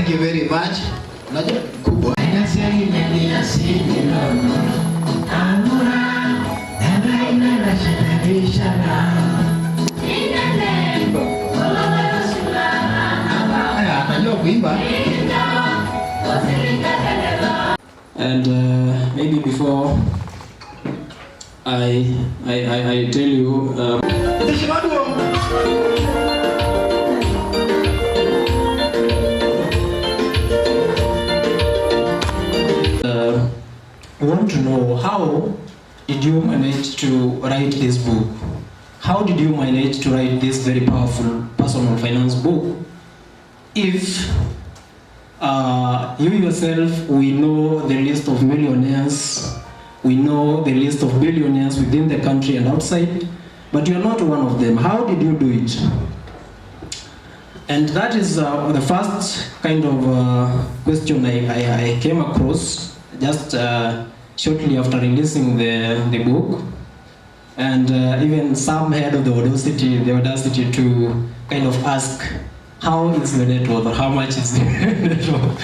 Thank you very much. Unajua kubwa. And maybe before I tell you I want to know, how did you manage to write this book? How did you manage to write this very powerful personal finance book? If you yourself, we know the list of millionaires, we know the list of billionaires within the country and outside, but you're not one of them. How did you do it? And that is the first kind of question I came across just shortly after releasing the book. And even some had the audacity to kind of ask, how is the net worth, or how much is the net worth?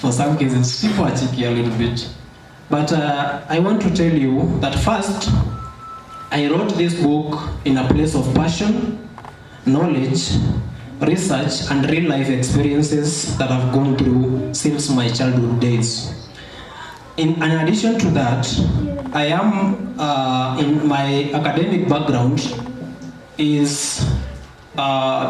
For some cases, people are cheeky a little bit. But I want to tell you that first, I wrote this book in a place of passion, knowledge, research, and real life experiences that I've gone through since my childhood days. In addition to that, I am, in my academic background, is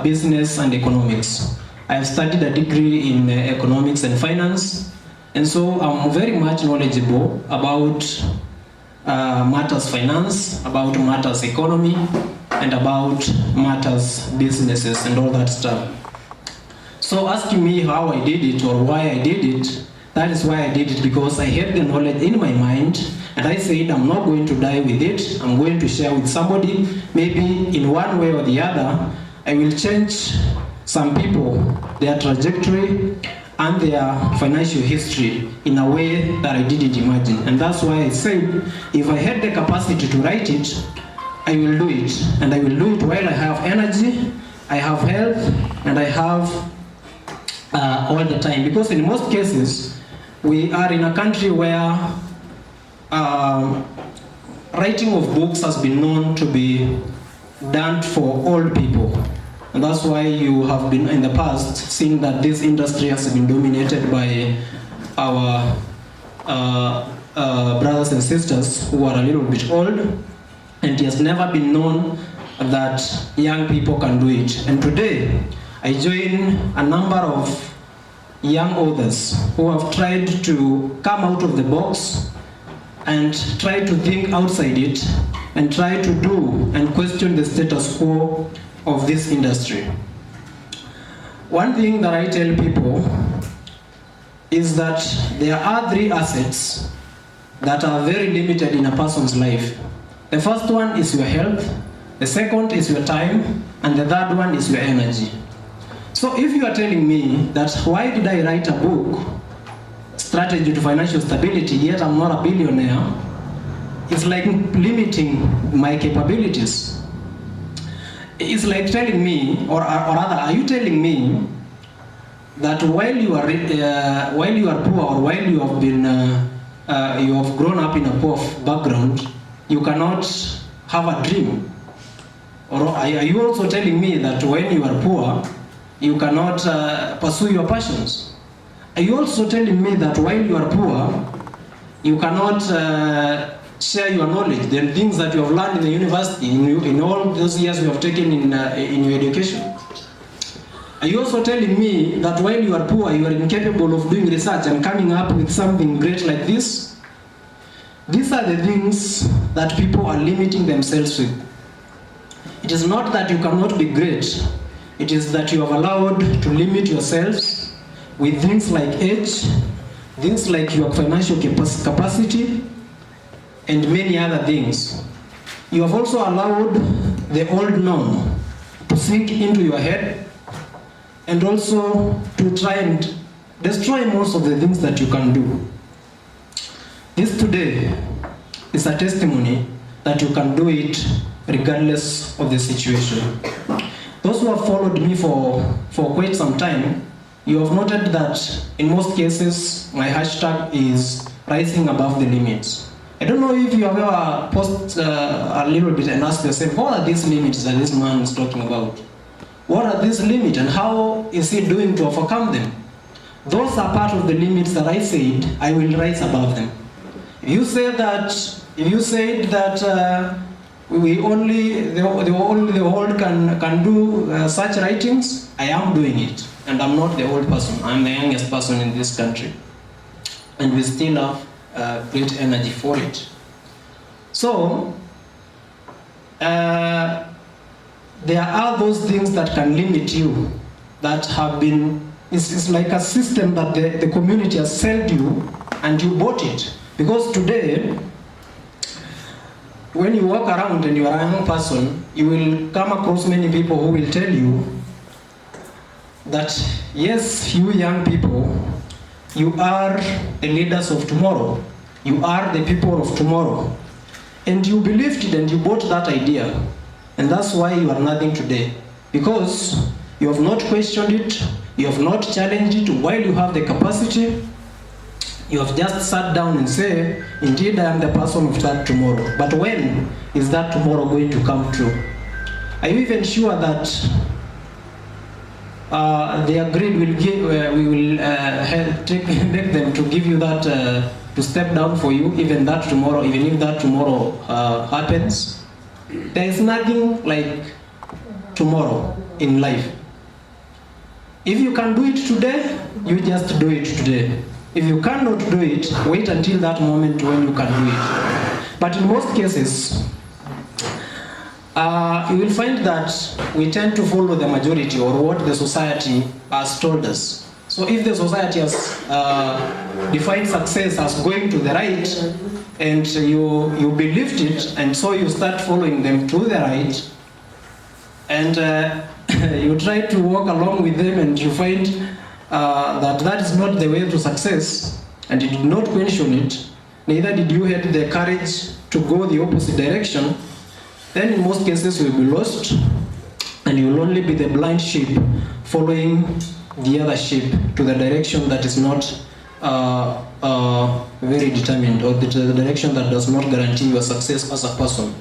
business and economics. I have studied a degree in economics and finance, and so I'm very much knowledgeable about matters finance, about matters economy, and about matters businesses and all that stuff. So asking me how I did it or why I did it, that is why I did it, because I had the knowledge in my mind, and I said I'm not going to die with it. I'm going to share with somebody. Maybe in one way or the other, I will change some people, their trajectory and their financial history in a way that I didn't imagine. And that's why I said, if I had the capacity to write it, I will do it. And I will do it while I have energy, I have health, and I have all the time. Because in most cases, we are in a country where writing of books has been known to be done for old people. And that's why you have been in the past seeing that this industry has been dominated by our brothers and sisters who are a little bit old, and it has never been known that young people can do it. And today, I join a number of young authors who have tried to come out of the box and try to think outside it and try to do and question the status quo of this industry. One thing that I tell people is that there are three assets that are very limited in a person's life. The first one is your health, the second is your time, and the third one is your energy. So if you are telling me that why did I write a book, Strategy to Financial Stability, yet I'm not a billionaire, it's like limiting my capabilities. It's like telling me, or rather, are you telling me that while you are poor, or while you have been, you have grown up in a poor background, you cannot have a dream? Or are you also telling me that when you are poor, you cannot pursue your passions? Are you also telling me that while you are poor, you cannot share your knowledge, the things that you have learned in the university, in all those years you have taken in your education? Are you also telling me that while you are poor, you are incapable of doing research and coming up with something great like this? These are the things that people are limiting themselves with. It is not that you cannot be great. It is that you have allowed to limit yourselves with things like age, things like your financial capacity, and many other things. You have also allowed the old norm to sink into your head, and also to try and destroy most of the things that you can do. This today is a testimony that you can do it regardless of the situation. Those who have followed me for quite some time you have noted that in most cases, my hashtag is rising above the limits. I don't know if you have ever paused a little bit and asked yourself, what are these limits that this man is talking about? What are these limits and how is he doing to overcome them? Those are part of the limits that I said I will rise above them. If you said that only the old can do such writings, I am doing it. And I'm not the old person, I'm the youngest person in this country. And we still have great energy for it. So, there are those things that can limit you, that have been, it's like a system that the community has sold you and you bought it. Because today, when you walk around and you are a young person, you will come across many people who will tell you that, yes, you young people, you are the leaders of tomorrow. You are the people of tomorrow. And you believed it and you bought that idea. And that's why you are nothing today. Because you have not questioned it, you have not challenged it while you have the capacity. You have just sat down and say, indeed I am the person of that tomorrow. But when is that tomorrow going to come true? Are you even sure that they agreed we will make them to give you that, to step down for you, even that tomorrow, even if that tomorrow happens? There is nothing like tomorrow in life. If you can do it today, you just do it today. If you cannot do it, wait until that moment when you can do it. But in most cases, you will find that we tend to follow the majority or what the society has told us. So if the society has defined success as going to the right, and you believed it, and so you start following them to the right, and you try to walk along with them, and you find that is not the way to success, and you did not question it, neither did you have the courage to go the opposite direction, then in most cases you will be lost, and you will only be the blind sheep following the other sheep to the direction that is not very determined, or the direction that does not guarantee your success as a person.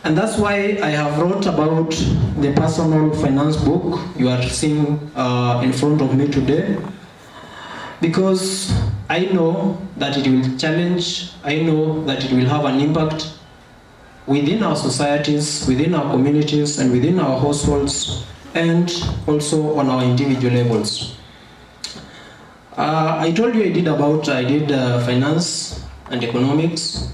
And that's why I have wrote about the personal finance book you are seeing in front of me today, because I know that it will challenge, I know that it will have an impact within our societies, within our communities, and within our households, and also on our individual levels. I told you I did finance and economics.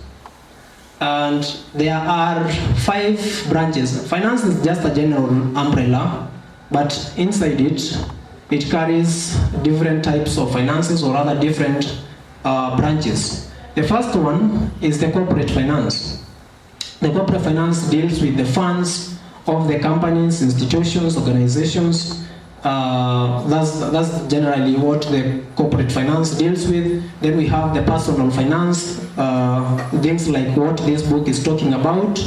And there are 5 branches. Finance is just a general umbrella, but inside it carries different types of finances or other different branches. The first one is the corporate finance. The corporate finance deals with the funds of the companies, institutions, organizations. That's generally what the corporate finance deals with. Then we have the personal finance, things like what this book is talking about.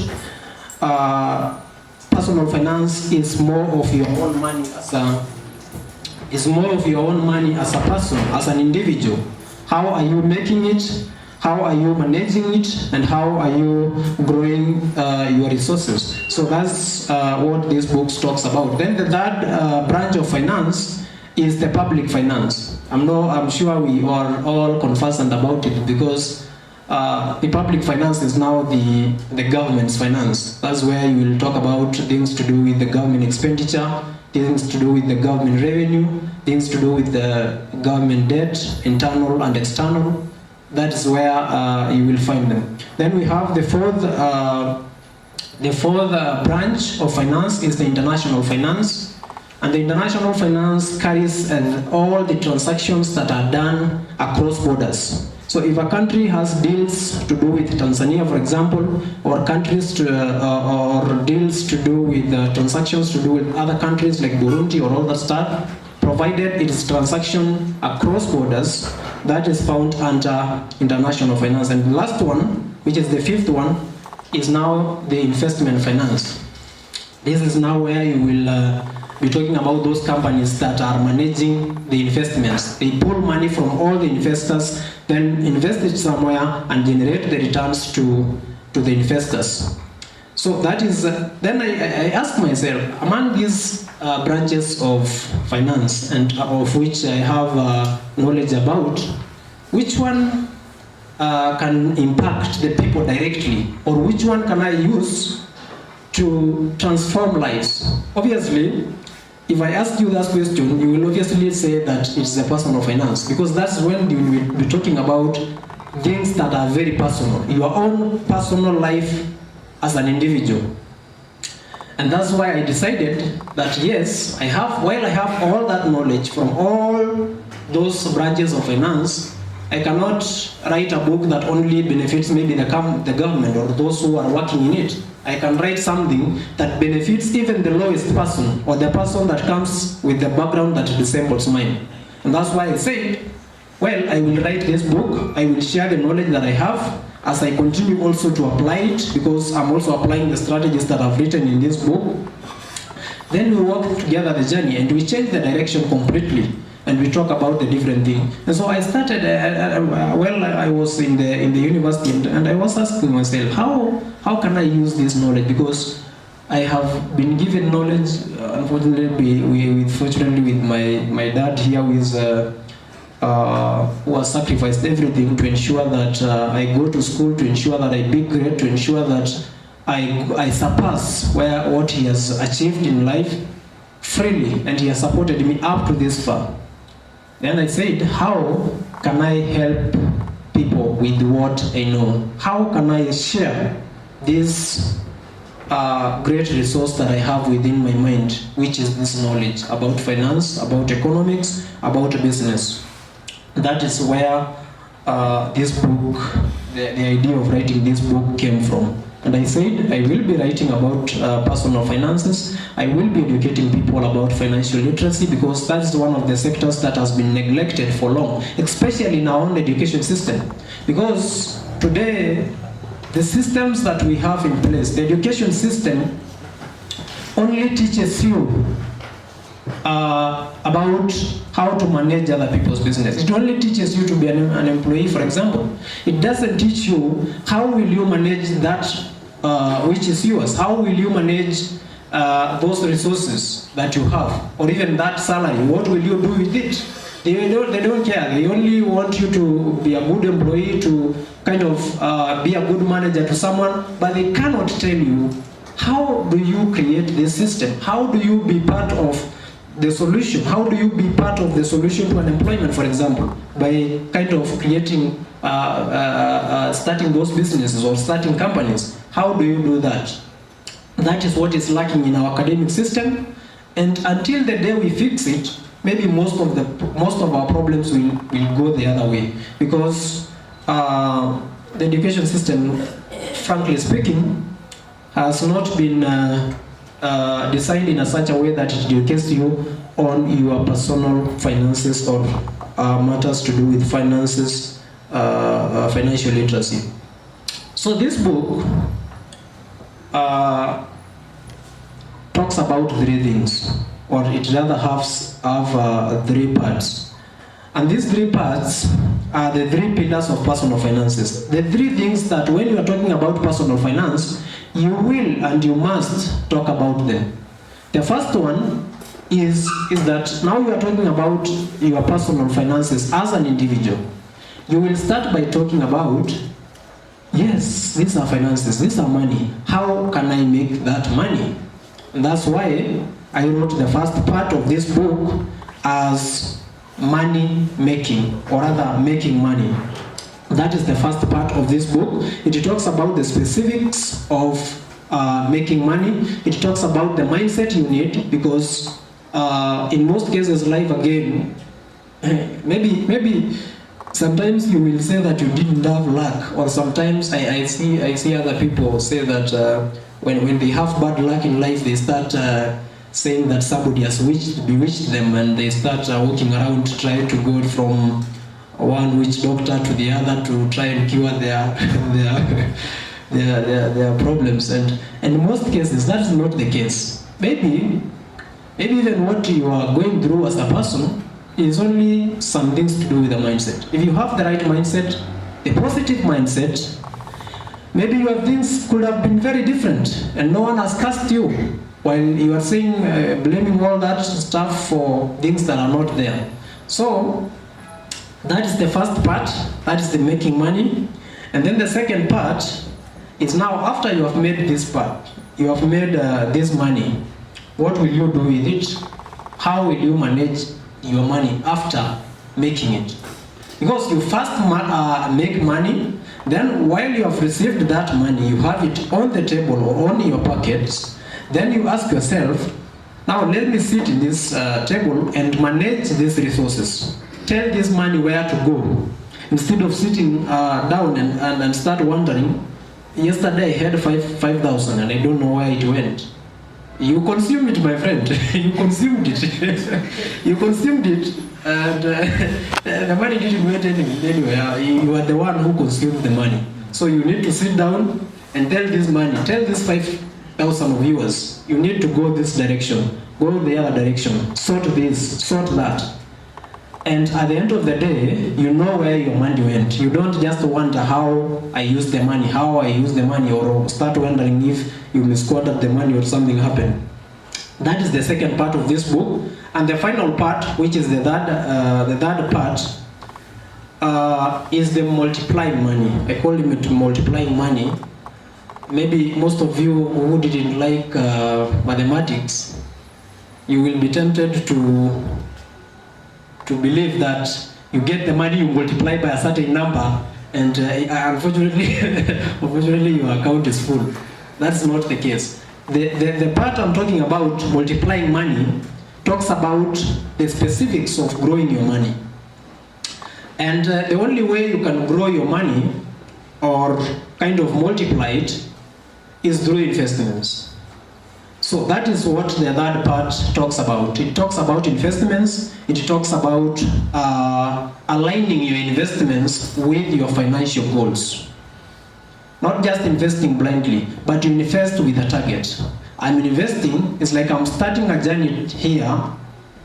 Personal finance is more of your own money as a person, as an individual. How are you making it? How are you managing it? And how are you growing your resources? So that's what this book talks about. Then the third branch of finance is the public finance. I'm sure we are all conversant about it, because the public finance is now the government's finance. That's where you will talk about things to do with the government expenditure, things to do with the government revenue, things to do with the government debt, internal and external. That is where you will find them. Then we have the fourth branch of finance is the international finance. And the international finance carries all the transactions that are done across borders. So if a country has deals to do with Tanzania, for example, or or deals to do with transactions to do with other countries like Burundi or all that stuff, provided it is transaction across borders, that is found under international finance. And the last one, which is the fifth one, is now the investment finance. This is now where you will be talking about those companies that are managing the investments. They pull money from all the investors, then invest it somewhere and generate the returns to the investors. So that is, then I asked myself, among these branches of finance and of which I have knowledge about, which one can impact the people directly, or which one can I use to transform lives? Obviously, if I ask you that question, you will obviously say that it's the personal finance, because that's when you will be talking about things that are very personal, your own personal life as an individual. And that's why I decided that yes, while I have all that knowledge from all those branches of finance, I cannot write a book that only benefits maybe the government or those who are working in it. I can write something that benefits even the lowest person, or the person that comes with the background that resembles mine. And that's why I said, well, I will write this book, I will share the knowledge that I have, as I continue also to apply it, because I'm also applying the strategies that I've written in this book. Then we walk together the journey and we change the direction completely, and we talk about the different thing. And so I started, I was in the university, and I was asking myself, how can I use this knowledge? Because I have been given knowledge, unfortunately, fortunately with my dad here, who has sacrificed everything to ensure that I go to school, to ensure that I be great, to ensure that I surpass what he has achieved in life freely, and he has supported me up to this far. Then I said, how can I help people with what I know? How can I share this great resource that I have within my mind, which is this knowledge about finance, about economics, about business? That is where this book, the idea of writing this book came from. And I said, I will be writing about personal finances. I will be educating people about financial literacy, because that is one of the sectors that has been neglected for long, especially in our own education system. Because today, the systems that we have in place, the education system only teaches you about how to manage other people's business. It only teaches you to be an employee, for example. It doesn't teach you how will you manage that which is yours. How will you manage those resources that you have, or even that salary? What will you do with it? They don't care. They only want you to be a good employee, to kind of be a good manager to someone, but they cannot tell you, how do you create this system? How do you be part of the solution? How do you be part of the solution to unemployment, for example, by kind of creating, starting those businesses or starting companies? How do you do that? That is what is lacking in our academic system, and until the day we fix it, maybe most of our problems will go the other way, because the education system, frankly speaking, has not been designed in such a way that it educates you on your personal finances or matters to do with finances, financial literacy. So this book talks about three things, or it rather have 3 parts. And these 3 parts are the 3 pillars of personal finances. The 3 things that when you are talking about personal finance, you will and you must talk about them. The first one is that now you are talking about your personal finances as an individual. You will start by talking about, yes, these are finances, these are money. How can I make that money? And that's why I wrote the first part of this book as money making, or rather making money. That is the first part of this book. It talks about the specifics of making money. It talks about the mindset you need, because in most cases, life again, maybe sometimes you will say that you didn't have luck, or sometimes I see other people say that when they have bad luck in life, they start saying that somebody has bewitched them, and they start walking around trying to go from one witch doctor to the other to try and cure their problems. And in most cases, that is not the case. Maybe Maybe even what you are going through as a person is only some things to do with the mindset. If you have the right mindset, a positive mindset, maybe your things could have been very different and no one has cursed you while you are saying, blaming all that stuff for things that are not there. So that is the first part, that is the making money. And then the second part is now after you have made this part, you have made this money, what will you do with it? How will you manage your money after making it? Because you first make money, then while you have received that money, you have it on the table or on your pockets, then you ask yourself, now let me sit in this table and manage these resources. Tell this money where to go. Instead of sitting down and start wondering, yesterday I had 5,000 and I don't know where it went. You consumed it, my friend. You consumed it. You consumed it, and the money didn't went anywhere. You are the one who consumed the money. So you need to sit down and tell this money, tell this 5,000 viewers, you need to go this direction, go the other direction, sort this, sort that. And at the end of the day, you know where your money went. You don't just wonder how I use the money, or start wondering if you misquoted the money or something happened. That is the second part of this book. And the final part, which is the third part, is the multiplying money. I call it multiplying money. Maybe most of you who didn't like mathematics, you will be tempted to believe that you get the money, you multiply by a certain number, and unfortunately your account is full. That's not the case. The part I'm talking about, multiplying money, talks about the specifics of growing your money. And the only way you can grow your money or kind of multiply it is through investments. So that is what the third part talks about. It talks about investments. It talks about aligning your investments with your financial goals. Not just investing blindly, but you invest with a target. I'm investing, it's like I'm starting a journey here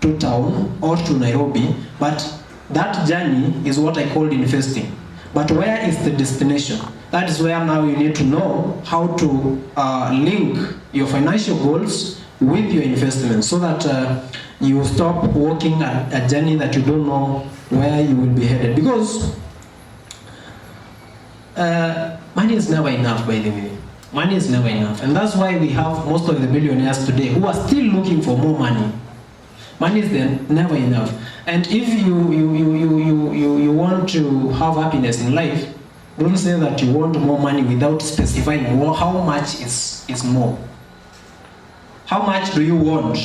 to town or to Nairobi, but that journey is what I call investing. But where is the destination? That is where now you need to know how to link your financial goals with your investments so that you stop walking a journey that you don't know where you will be headed. Because money is never enough, by the way. Money is never enough. And that's why we have most of the billionaires today who are still looking for more money. Money is never enough. And if you want to have happiness in life, don't say that you want more money without specifying how much is more. How much do you want?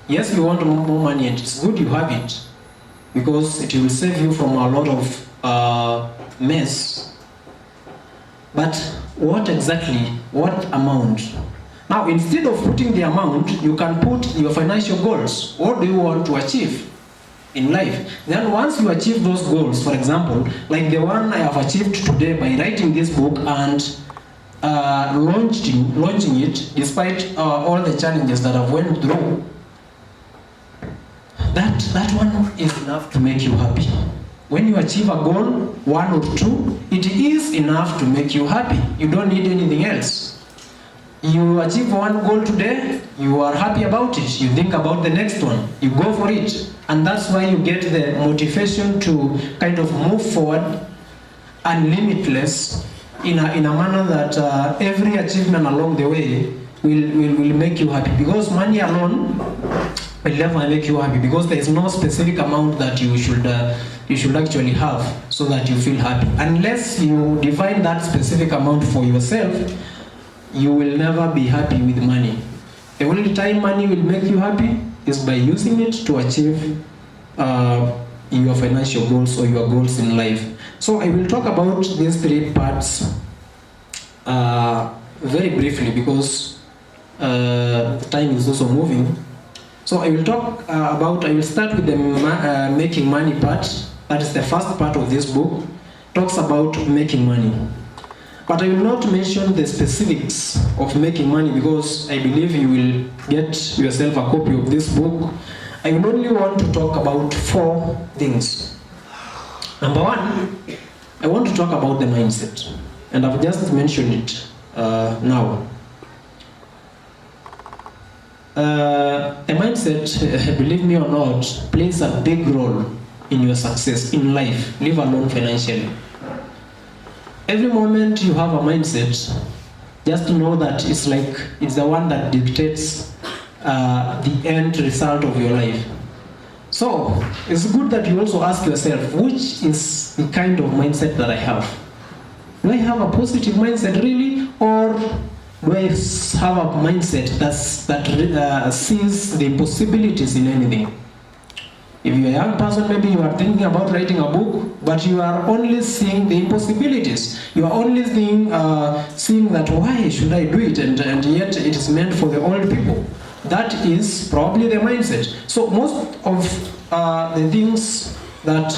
Yes, you want more money, and it's good you have it because it will save you from a lot of mess. But what exactly? What amount? Now, instead of putting the amount, you can put your financial goals. What do you want to achieve in life? Then once you achieve those goals, for example, like the one I have achieved today by writing this book and launching it, despite all the challenges that I've went through, that one is enough to make you happy. When you achieve a goal, one or two, it is enough to make you happy. You don't need anything else. You achieve one goal today, you are happy about it. You think about the next one, you go for it. And that's why you get the motivation to kind of move forward and limitless in a manner that every achievement along the way will make you happy. Because money alone will never make you happy, because there is no specific amount that you should actually have so that you feel happy. Unless you define that specific amount for yourself, you will never be happy with money. The only time money will make you happy is by using it to achieve your financial goals or your goals in life. So I will talk about these three parts very briefly because time is also moving. So I will start with the making money part. That is the first part of this book. Talks about making money. But I will not mention the specifics of making money because I believe you will get yourself a copy of this book. I will only want to talk about 4 things. Number 1, I want to talk about the mindset. And I've just mentioned it now. The mindset, believe me or not, plays a big role in your success in life, leave alone financially. Every moment you have a mindset, just to know that it's the one that dictates the end result of your life. So it's good that you also ask yourself, which is the kind of mindset that I have? Do I have a positive mindset really, or do I have a mindset that sees the possibilities in anything? If you're a young person, maybe you are thinking about writing a book, but you are only seeing the impossibilities. You are only seeing that why should I do it, and yet it is meant for the old people. That is probably the mindset. So most of the things that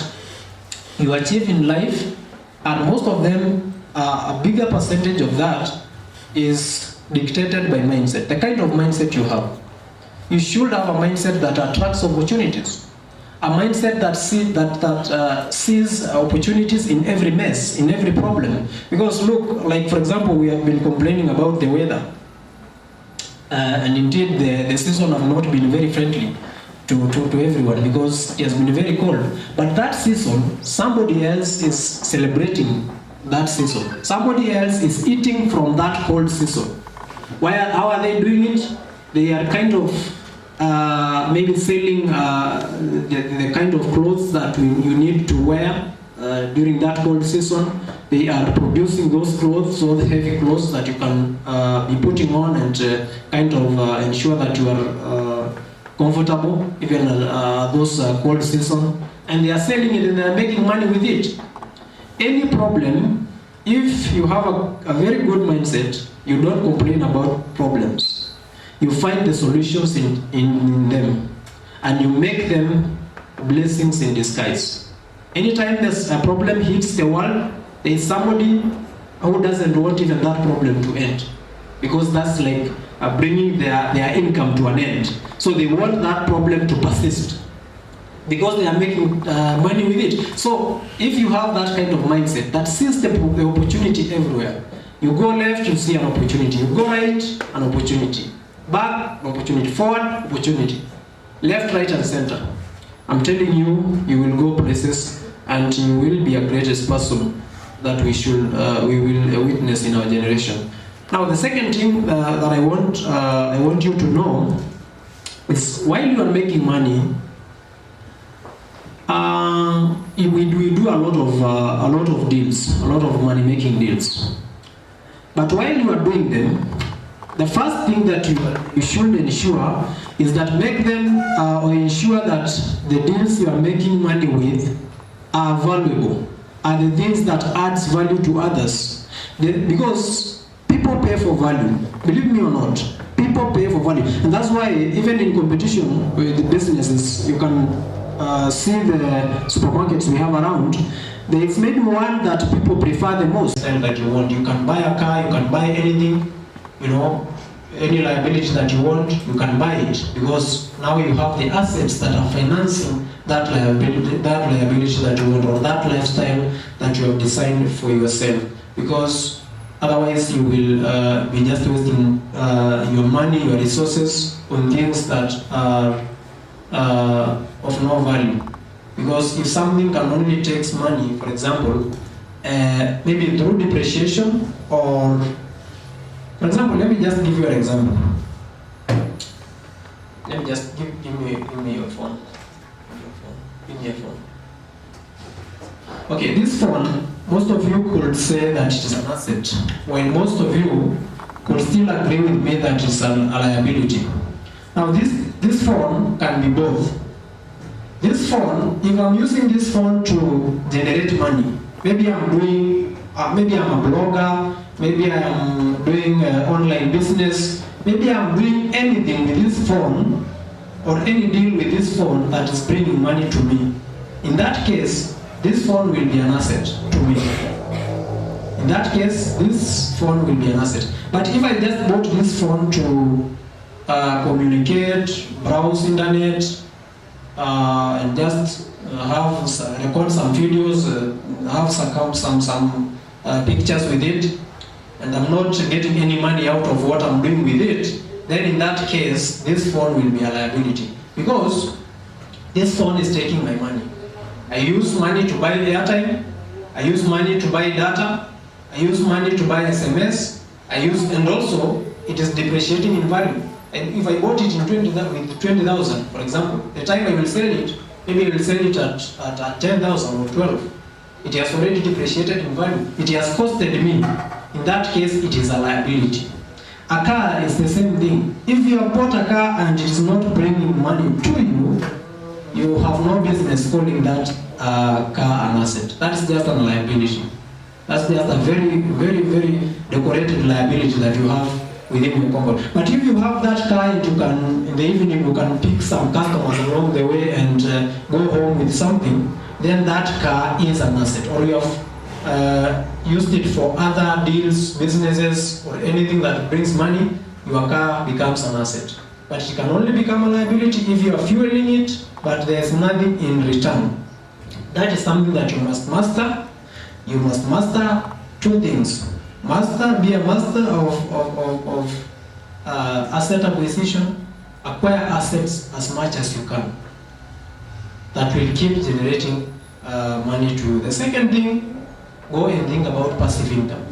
you achieve in life, and most of them, a bigger percentage of that is dictated by mindset. The kind of mindset you have. You should have a mindset that attracts opportunities. A mindset that sees opportunities in every mess, in every problem. Because look, like for example, we have been complaining about the weather. And indeed, the season have not been very friendly to everyone because it has been very cold. But that season, somebody else is celebrating that season. Somebody else is eating from that cold season. How are they doing it? They are kind of maybe selling the kind of clothes that you need to wear during that cold season. They are producing those clothes, so the heavy clothes that you can be putting on and kind of ensure that you are comfortable even those cold season. And they are selling it and they are making money with it. Any problem, if you have a very good mindset, you don't complain about problems. You find the solutions in them, and you make them blessings in disguise. Anytime there's a problem hits the world, there is somebody who doesn't want even that problem to end, because that's like bringing their income to an end. So they want that problem to persist because they are making money with it. So if you have that kind of mindset that sees the opportunity everywhere, you go left, you see an opportunity. You go right, an opportunity. Back, opportunity. Forward, opportunity. Left, right, and center. I'm telling you, you will go places, and you will be a greatest person that we will witness in our generation. Now, the second thing that I want you to know is while you are making money, we do a lot of deals, a lot of money making deals. But while you are doing them, the first thing that you should ensure is that make them or ensure that the deals you are making money with are valuable, are the things that adds value to others. Because people pay for value, believe me or not, people pay for value. And that's why even in competition with the businesses, you can see the supermarkets we have around, there is maybe one that people prefer the most. And that you want, you can buy a car, you can buy anything, you know, any liability that you want, you can buy it, because now you have the assets that are financing that liability that you want, or that lifestyle that you have designed for yourself. Because otherwise you will be just wasting your money, your resources on things that are of no value. Because if something can only takes money, for example, maybe through depreciation, or for example, let me just give you an example. Let me just give me your phone. Give me your phone. Okay, this phone, most of you could say that it is an asset, while most of you could still agree with me that it's a liability. Now this phone can be both. This phone, if I'm using this phone to generate money, maybe I'm a blogger, maybe I am doing online business, maybe I'm doing anything with this phone, or any deal with this phone that is bringing money to me. In that case, this phone will be an asset to me. In that case, this phone will be an asset. But if I just bought this phone to communicate, browse internet, and just record some videos, have some pictures with it, and I'm not getting any money out of what I'm doing with it, then in that case, this phone will be a liability. Because this phone is taking my money. I use money to buy airtime, I use money to buy data, I use money to buy SMS, and also it is depreciating in value. And if I bought it in 20,000, for example, the time I will sell it, maybe I will sell it at 10,000 or 12. It has already depreciated in value. It has costed me. In that case, it is a liability. A car is the same thing. If you have bought a car and it is not bringing money to you, you have no business calling that car an asset. That's just a liability. That's just a very, very, very decorated liability that you have within your company. But if you have that car and you can, in the evening, you can pick some customers along the way and go home with something, then that car is an asset. Or you have used it for other deals, businesses, or anything that brings money, your car becomes an asset. But it can only become a liability if you are fueling it, but there's nothing in return. That is something that you must master. You must master two things. Be a master of asset acquisition. Acquire assets as much as you can. That will keep generating money to you. The second thing, go and think about passive income.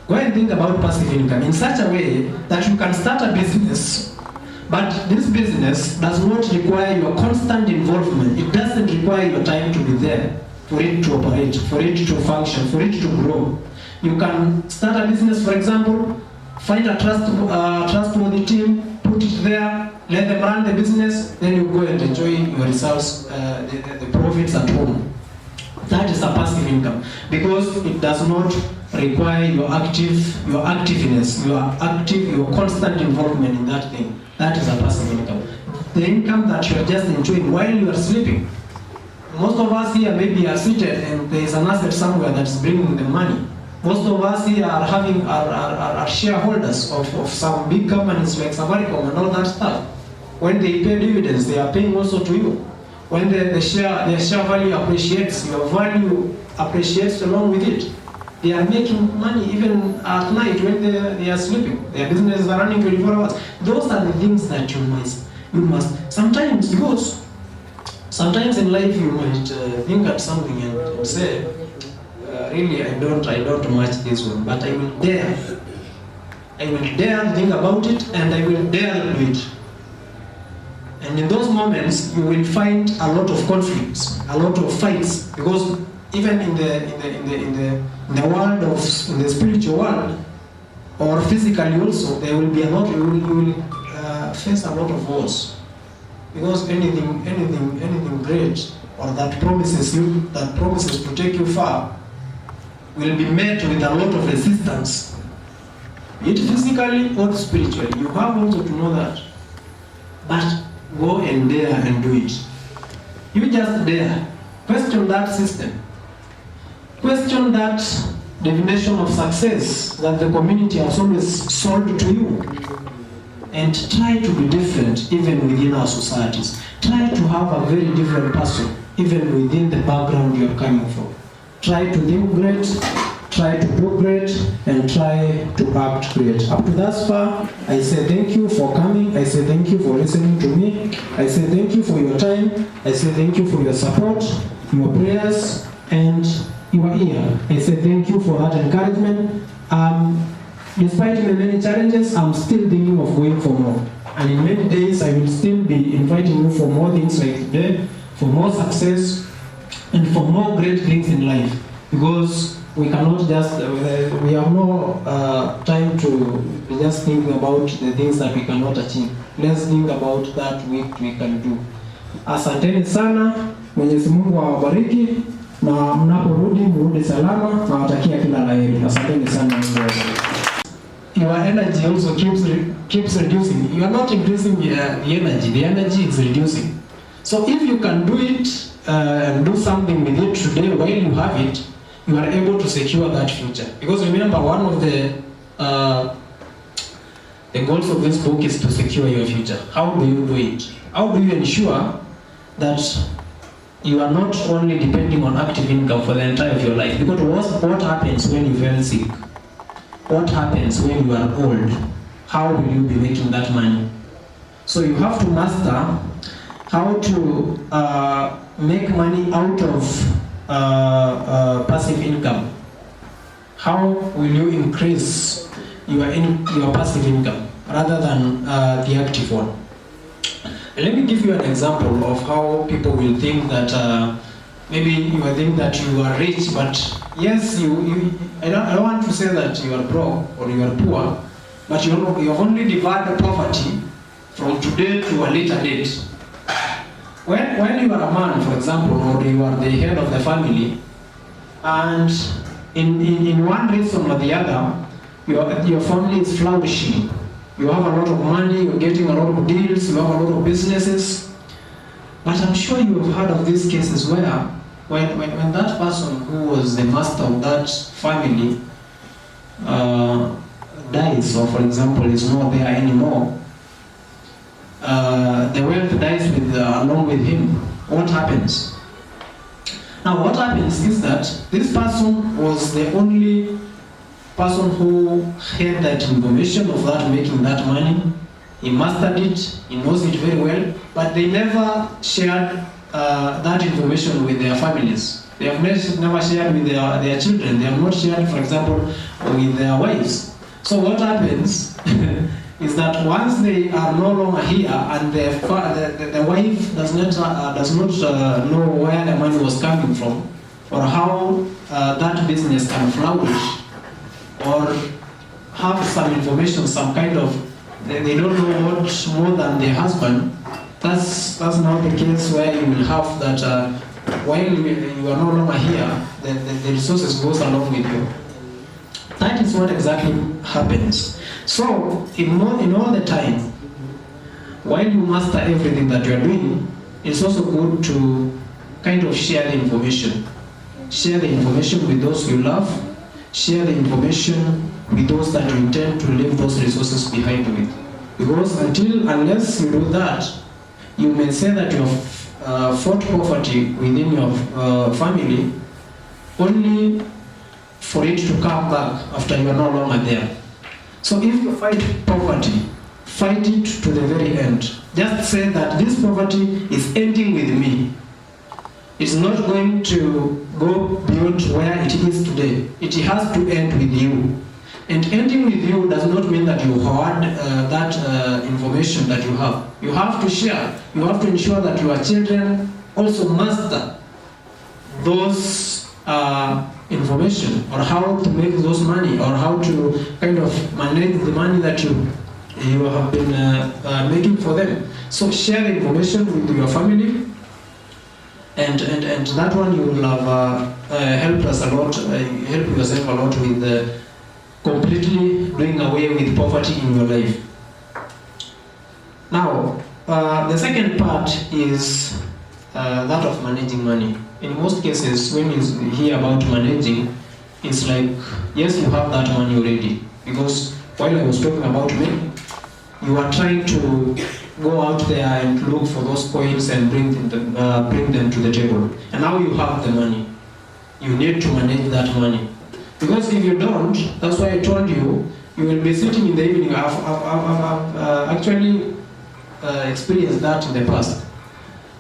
Go and think about passive income in such a way that you can start a business, but this business does not require your constant involvement. It doesn't require your time to be there for it to operate, for it to function, for it to grow. You can start a business, for example, find a trustworthy team, put it there, let them run the business, then you go and enjoy your results, the profits at home. That is a passive income because it does not require your activeness, your constant involvement in that thing. That is a passive income. The income that you are just enjoying while you are sleeping. Most of us here maybe are seated and there is an asset somewhere that is bringing the money. Most of us here are shareholders of some big companies like Safaricom and all that stuff. When they pay dividends, they are paying also to you. When the share value appreciates, your value appreciates along with it. They are making money even at night when they are sleeping. Their businesses are running 24 hours. Those are the things that you must sometimes, because sometimes in life you might think at something and say, really I don't match this one, but I will dare think about it and I will dare do it. And in those moments you will find a lot of conflicts, a lot of fights, because even in the world in the spiritual world or physically also, there will be a lot. You will face a lot of wars, because anything great or that promises to take you far will be met with a lot of resistance, be it physically or spiritually. You have also to know that. But go and dare and do it. You just dare. Question that system. Question that definition of success that the community has always sold to you. And try to be different even within our societies. Try to have a very different person even within the background you're coming from. Try to think great, try to do great, and try to act great. Up to thus far, I say thank you for coming. I say thank you for listening to me. I say thank you for your time. I say thank you for your support, your prayers, and your ear. I say thank you for that encouragement. Despite the many challenges, I'm still thinking of going for more. And in many days, I will still be inviting you for more things like today, for more success, and for more great things in life. Because we cannot just, we have no time to just think about the things that we cannot achieve. Let's think about that which we can do. Asanteni sana, Mwenyezi Mungu awabariki, na mnaporudi mrudi salama, na watakia kila la heri. Asanteni sana. Your energy also keeps reducing. You are not increasing the energy is reducing. So if you can do it and do something with it today while you have it, you are able to secure that future. Because remember, one of the goals of this book is to secure your future. How do you do it? How do you ensure that you are not only depending on active income for the entire of your life? Because what happens when you fall sick? What happens when you are old? How will you be making that money? So you have to master how to make money out of passive income. How will you increase your passive income rather than the active one? And let me give you an example of how people will think that maybe you will think that you are rich, but yes, I don't want to say that you are broke or you are poor, but you have only divided poverty from today to a later date. When you are a man, for example, or you are the head of the family, and in one reason or the other, your family is flourishing. You have a lot of money, you're getting a lot of deals, you have a lot of businesses. But I'm sure you have heard of these cases where when that person who was the master of that family dies, or for example is not there anymore, the wealth dies along with him. What happens? Now what happens is that this person was the only person who had that information of that making that money. He mastered it, he knows it very well, but they never shared that information with their families. They have never shared with their children. They have not shared, for example, with their wives. So what happens is that once they are no longer here and the wife does not know where the money was coming from, or how that business can flourish, or have some information, some kind of, they don't know much more than their husband. That's now the case where you will have that while you are no longer here, the resources goes along with you. That is what exactly happens. So in all the time, while you master everything that you are doing, it's also good to kind of share the information. Share the information with those you love. Share the information with those that you intend to leave those resources behind with. Because unless you do that, you may say that you have fought poverty within your family, only for it to come back after you are no longer there. So if you fight poverty, fight it to the very end. Just say that this poverty is ending with me. It's not going to go beyond where it is today. It has to end with you. And ending with you does not mean that you hoard that information that you have. You have to share. You have to ensure that your children also master those information, or how to make those money, or how to kind of manage the money that you have been making for them. So share the information with your family, and that one you will have helped us a lot, help yourself a lot with completely doing away with poverty in your life. Now, the second part is that of managing money. In most cases, when you hear about managing, it's like, yes, you have that money already. Because while I was talking about money, you are trying to go out there and look for those coins and bring them to the table. And now you have the money. You need to manage that money. Because if you don't, that's why I told you, you will be sitting in the evening. I've actually experienced that in the past,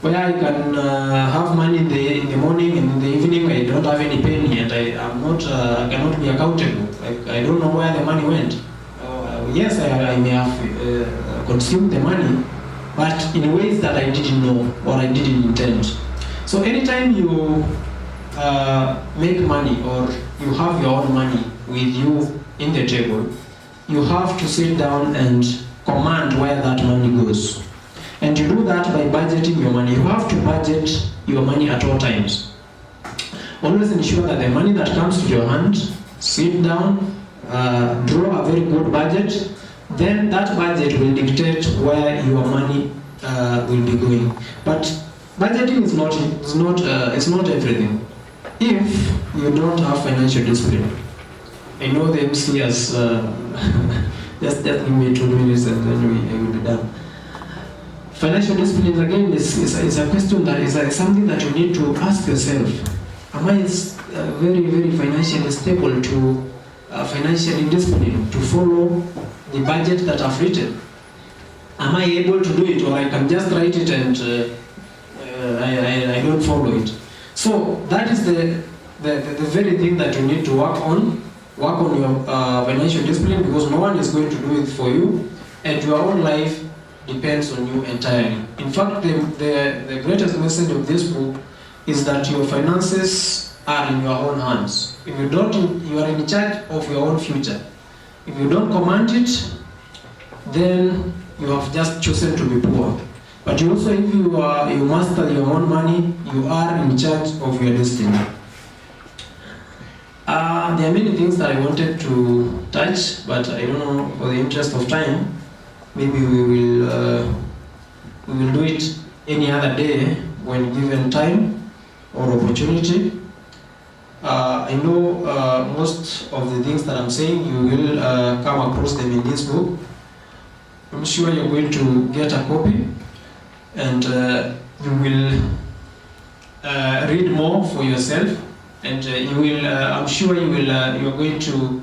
where I can have money in the morning, and in the evening I don't have any penny, and I cannot be accountable. Like, I don't know where the money went. Yes, I may have consumed the money, but in ways that I didn't know or I didn't intend. So anytime you make money, or you have your own money with you in the table, you have to sit down and command where that money goes. And you do that by budgeting your money. You have to budget your money at all times. Always ensure that the money that comes to your hand, sit down, draw a very good budget. Then that budget will dictate where your money will be going. But budgeting is not everything. if you don't have financial discipline, I know the MC has just give me 2 minutes and then I will be done. Financial discipline again is a question that is something that you need to ask yourself. Am I very, very financially stable to financially disciplined to follow the budget that I've written? Am I able to do it, or I can just write it and I don't follow it? So that is the very thing that you need to work on your financial discipline, because no one is going to do it for you, and your own life depends on you entirely. In fact, the greatest message of this book is that your finances are in your own hands. If you don't, you are in charge of your own future. If you don't command it, then you have just chosen to be poor. But you also, if you master your own money, you are in charge of your destiny. There are many things that I wanted to touch, but I don't know, for the interest of time, maybe we will do it any other day when given time or opportunity. I know most of the things that I'm saying, you will come across them in this book. I'm sure you're going to get a copy, and you will read more for yourself, and you will. I'm sure you will. You're going to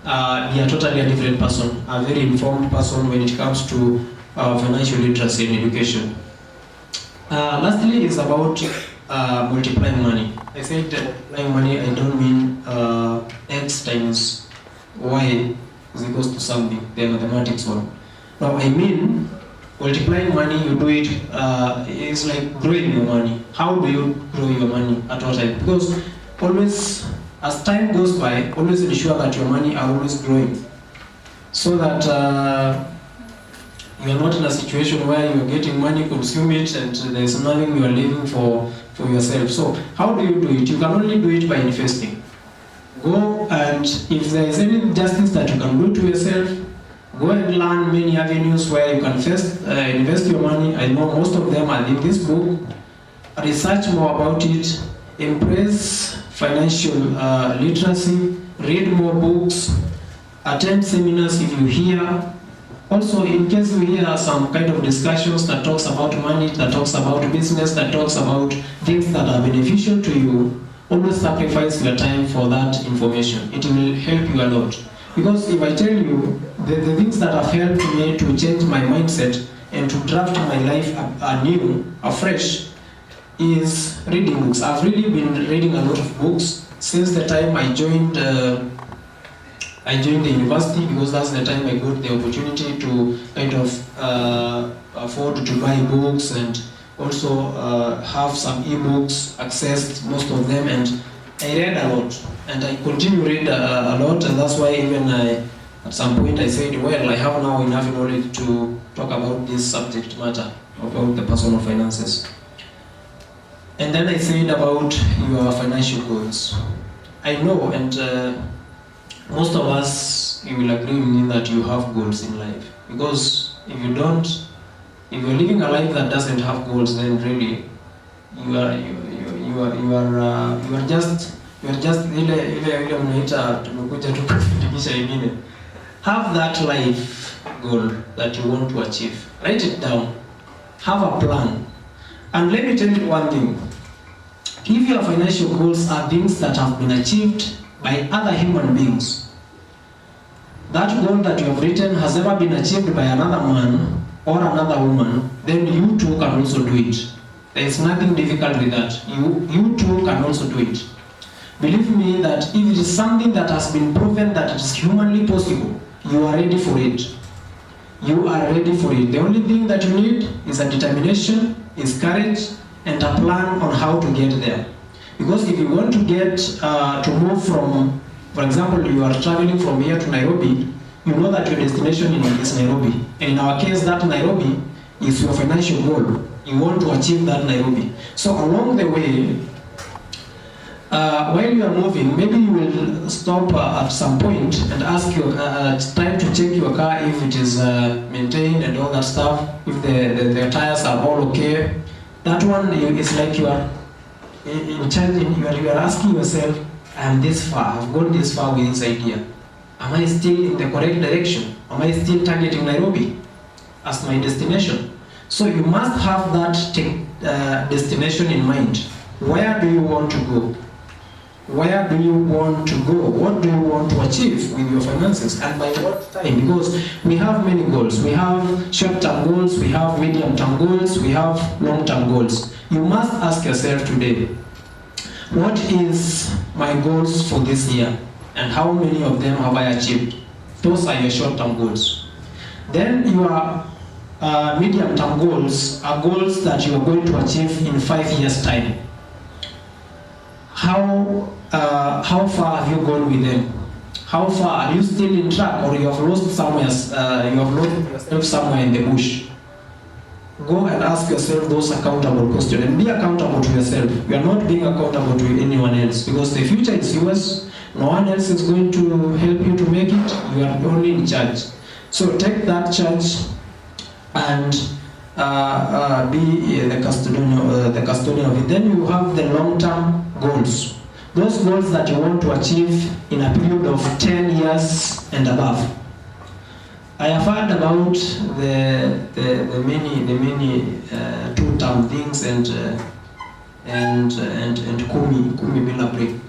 be a totally different person, a very informed person when it comes to financial literacy and education. Lastly, is about multiplying money. I said multiplying money. I don't mean x times y is equals to something, the mathematics one. Now I mean multiplying money. You do it. It's like growing your money. How do you grow your money at what time? Because always, as time goes by, always ensure that your money are always growing, so that you are not in a situation where you are getting money, consume it, and there is nothing you are leaving for yourself. So how do you do it? You can only do it by investing. Go, and if there is any justice that you can do to yourself, go and learn many avenues where you can first invest your money. I know most of them are in this book. Research more about it. Embrace financial literacy. Read more books. Attend seminars if you hear. Also, in case you hear some kind of discussions that talks about money, that talks about business, that talks about things that are beneficial to you, always sacrifice your time for that information. It will help you a lot. Because if I tell you the things that have helped me to change my mindset and to draft my life anew, afresh, is reading books. I've really been reading a lot of books since the time I joined the university, because that's the time I got the opportunity to kind of afford to buy books and also have some e-books, accessed most of them, and I read a lot, and I continue to read a lot, and that's why even at some point I said, well, I have now enough knowledge to talk about this subject matter, about the personal finances. And then I said about your financial goals. I know, and most of us, you will agree with me that you have goals in life. Because if you don't, if you're living a life that doesn't have goals, then really you are just ile mnaita tumekuja tu kufikisha ingine. Have that life goal that you want to achieve. Write it down. Have a plan. And let me tell you one thing. If your financial goals are things that have been achieved by other human beings, that goal that you have written has ever been achieved by another man or another woman, then you too can also do it. There is nothing difficult with that. You too can also do it. Believe me that if it is something that has been proven that it is humanly possible, you are ready for it. You are ready for it. The only thing that you need is a determination, is courage, and a plan on how to get there. Because if you want to get to move from, for example, you are traveling from here to Nairobi, you know that your destination is Nairobi. And in our case, that Nairobi is your financial goal. You want to achieve that Nairobi. So along the way, while you are moving, maybe you will stop at some point and ask your time to check your car if it is maintained and all that stuff, if the tires are all okay. That one is like in challenging, you are asking yourself, I am this far, I've gone this far with this idea. Am I still in the correct direction? Am I still targeting Nairobi as my destination? So you must have that destination in mind. Where do you want to go? Where do you want to go? What do you want to achieve with your finances, and by what time? Because we have many goals. We have short-term goals, we have medium-term goals, we have long-term goals. You must ask yourself today, what is my goals for this year, and how many of them have I achieved? Those are your short-term goals. Then your medium-term goals are goals that you are going to achieve in 5 years' time. How far have you gone with them? How far are you still in track, or you have lost somewhere? You have lost yourself somewhere in the bush. Go and ask yourself those accountable questions, and be accountable to yourself. You are not being accountable to anyone else, because the future is yours. No one else is going to help you to make it. You are only in charge. So take that charge and be the custodian of it. Then you have the long-term goals. Those goals that you want to achieve in a period of 10 years and above. I have heard about the many two-term things and kumi bila break.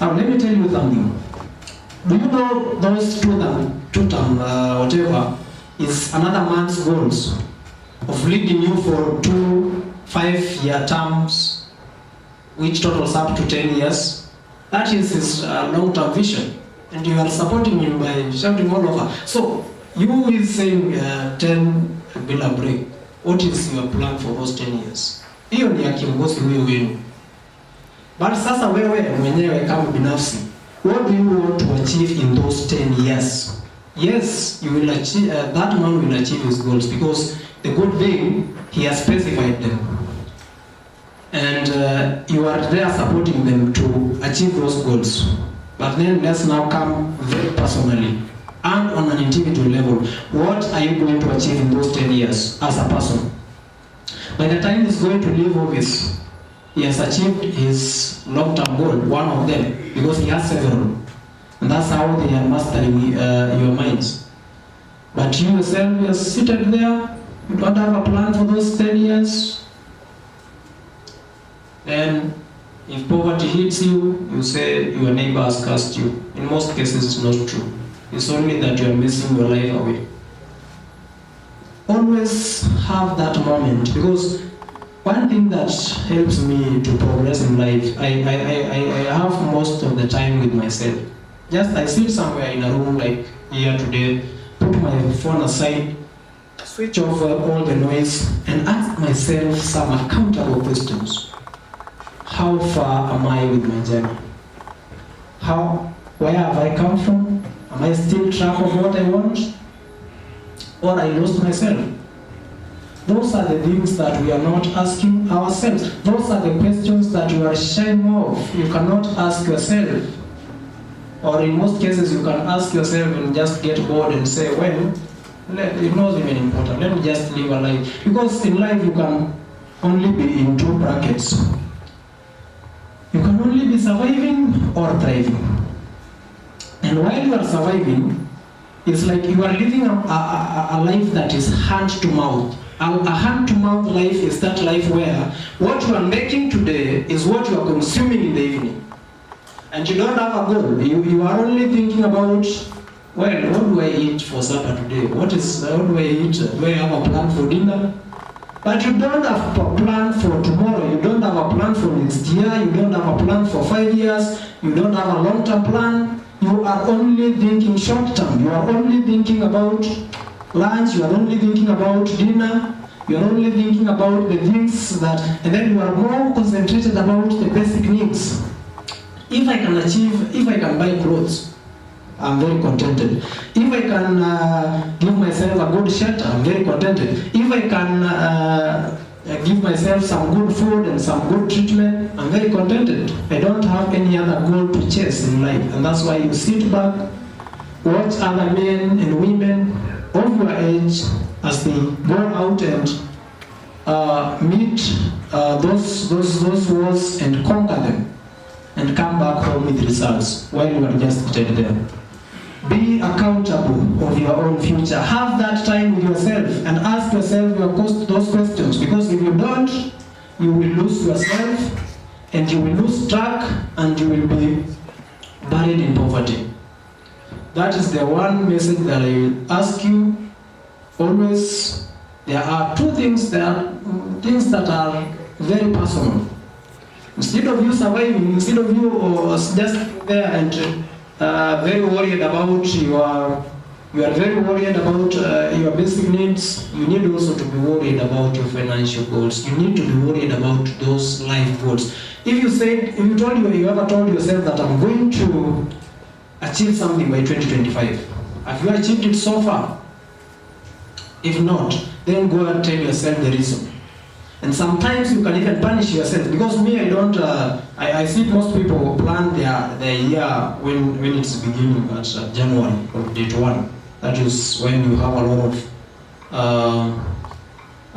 Now let me tell you something. Do you know those two-term whatever is another man's goals of leading you for 2 5-year terms, which totals up to 10 years? That is his long-term vision, and you are supporting him by shouting all over. So you is saying 10 bila break. What is your plan for those 10 years? Hiyo ni ya kiongozi huyo wenu. But sasa wewe mwenyewe kama binafsi, what do you want to achieve in those 10 years? Yes, you will achieve, that man will achieve his goals, because the good thing, he has specified them. And you are there supporting them to achieve those goals. But then let's now come very personally and on an individual level. What are you going to achieve in those 10 years as a person? By the time he's going to leave office, he has achieved his long-term goal, one of them, because he has several. And that's how they are mastering your minds. But you yourself, you're seated there, you don't have a plan for those 10 years. Then, if poverty hits you, you say your neighbor has cursed you. In most cases, it's not true. It's only that you are missing your life away. Always have that moment, because one thing that helps me to progress in life, I have most of the time with myself. Just I sit somewhere in a room like here today, put my phone aside, switch off all the noise, and ask myself some accountable questions. How far am I with my journey? Where have I come from? Am I still track of what I want? Or I lost myself? Those are the things that we are not asking ourselves. Those are the questions that you are shying off. You cannot ask yourself. Or in most cases, you can ask yourself and just get bored and say, well, it's not even important. Let me just live a life. Because in life, you can only be in 2 brackets. You can only be surviving or thriving. And while you are surviving, it's like you are living a life that is hand to mouth. A hand-to-mouth life is that life where what you are making today is what you are consuming in the evening. And you don't have a goal. You are only thinking about, well, what do I eat for supper today? What do I eat? Do I have a plan for dinner? But you don't have a plan for tomorrow. You don't have a plan for next year. You don't have a plan for 5 years. You don't have a long-term plan. You are only thinking short-term. You are only thinking about lunch, you are only thinking about dinner, you are only thinking about the things that, and then you are more concentrated about the basic needs. If I can buy clothes, I'm very contented. If I can give myself a good shelter, I'm very contented. If I can give myself some good food and some good treatment, I'm very contented. I don't have any other goal to chase in life, and that's why you sit back, watch other men and women of your age as they go out and meet those walls and conquer them and come back home with results while you are just seated there. Be accountable of your own future. Have that time with yourself and ask yourself those questions, because if you don't, you will lose yourself and you will lose track and you will be buried in poverty. That is the one message that I will ask you. Always, there are two things, there are things that are very personal. Instead of you surviving, instead of you just there and very worried about you are very worried about your basic needs, you need also to be worried about your financial goals. You need to be worried about those life goals. If you ever told yourself that I'm going to achieve something by 2025, have you achieved it so far? If not, then go and tell yourself the reason. And sometimes you can even punish yourself, because me, I see most people plan their year when it's beginning at January or date 1. That is when you have a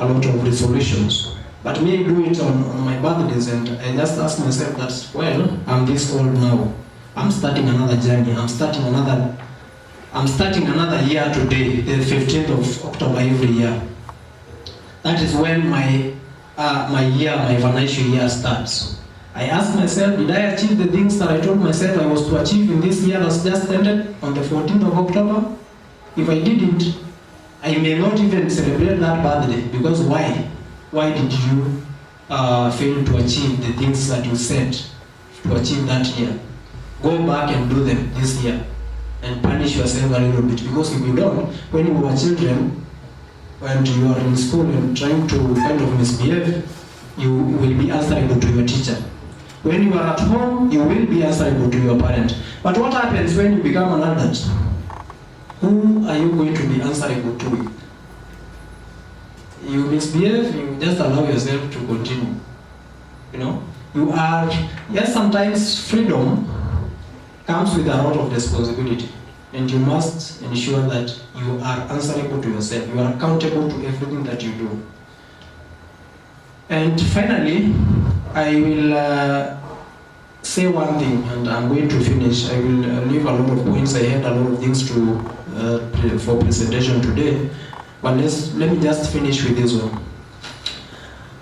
lot of resolutions. But me, I do it on my birthdays, and I just ask myself that, well, I'm this old now. I'm starting another journey. I'm starting another year today, the 15th of October every year. That is when my financial year starts. I ask myself, did I achieve the things that I told myself I was to achieve in this year that's just ended on the 14th of October? If I didn't, I may not even celebrate that birthday, because why? Why did you fail to achieve the things that you set to achieve that year? Go back and do them this year and punish yourself a little bit, because if you don't, when you were children, when you are in school and trying to kind of misbehave, you will be answerable to your teacher. When you are at home, you will be answerable to your parent. But what happens when you become an adult? Who are you going to be answerable to? You misbehave, you just allow yourself to continue. Yes, sometimes freedom comes with a lot of responsibility. And you must ensure that you are answerable to yourself. You are accountable to everything that you do. And finally, I will say one thing, and I'm going to finish. I will leave a lot of points. I had a lot of things for presentation today. But let me just finish with this one.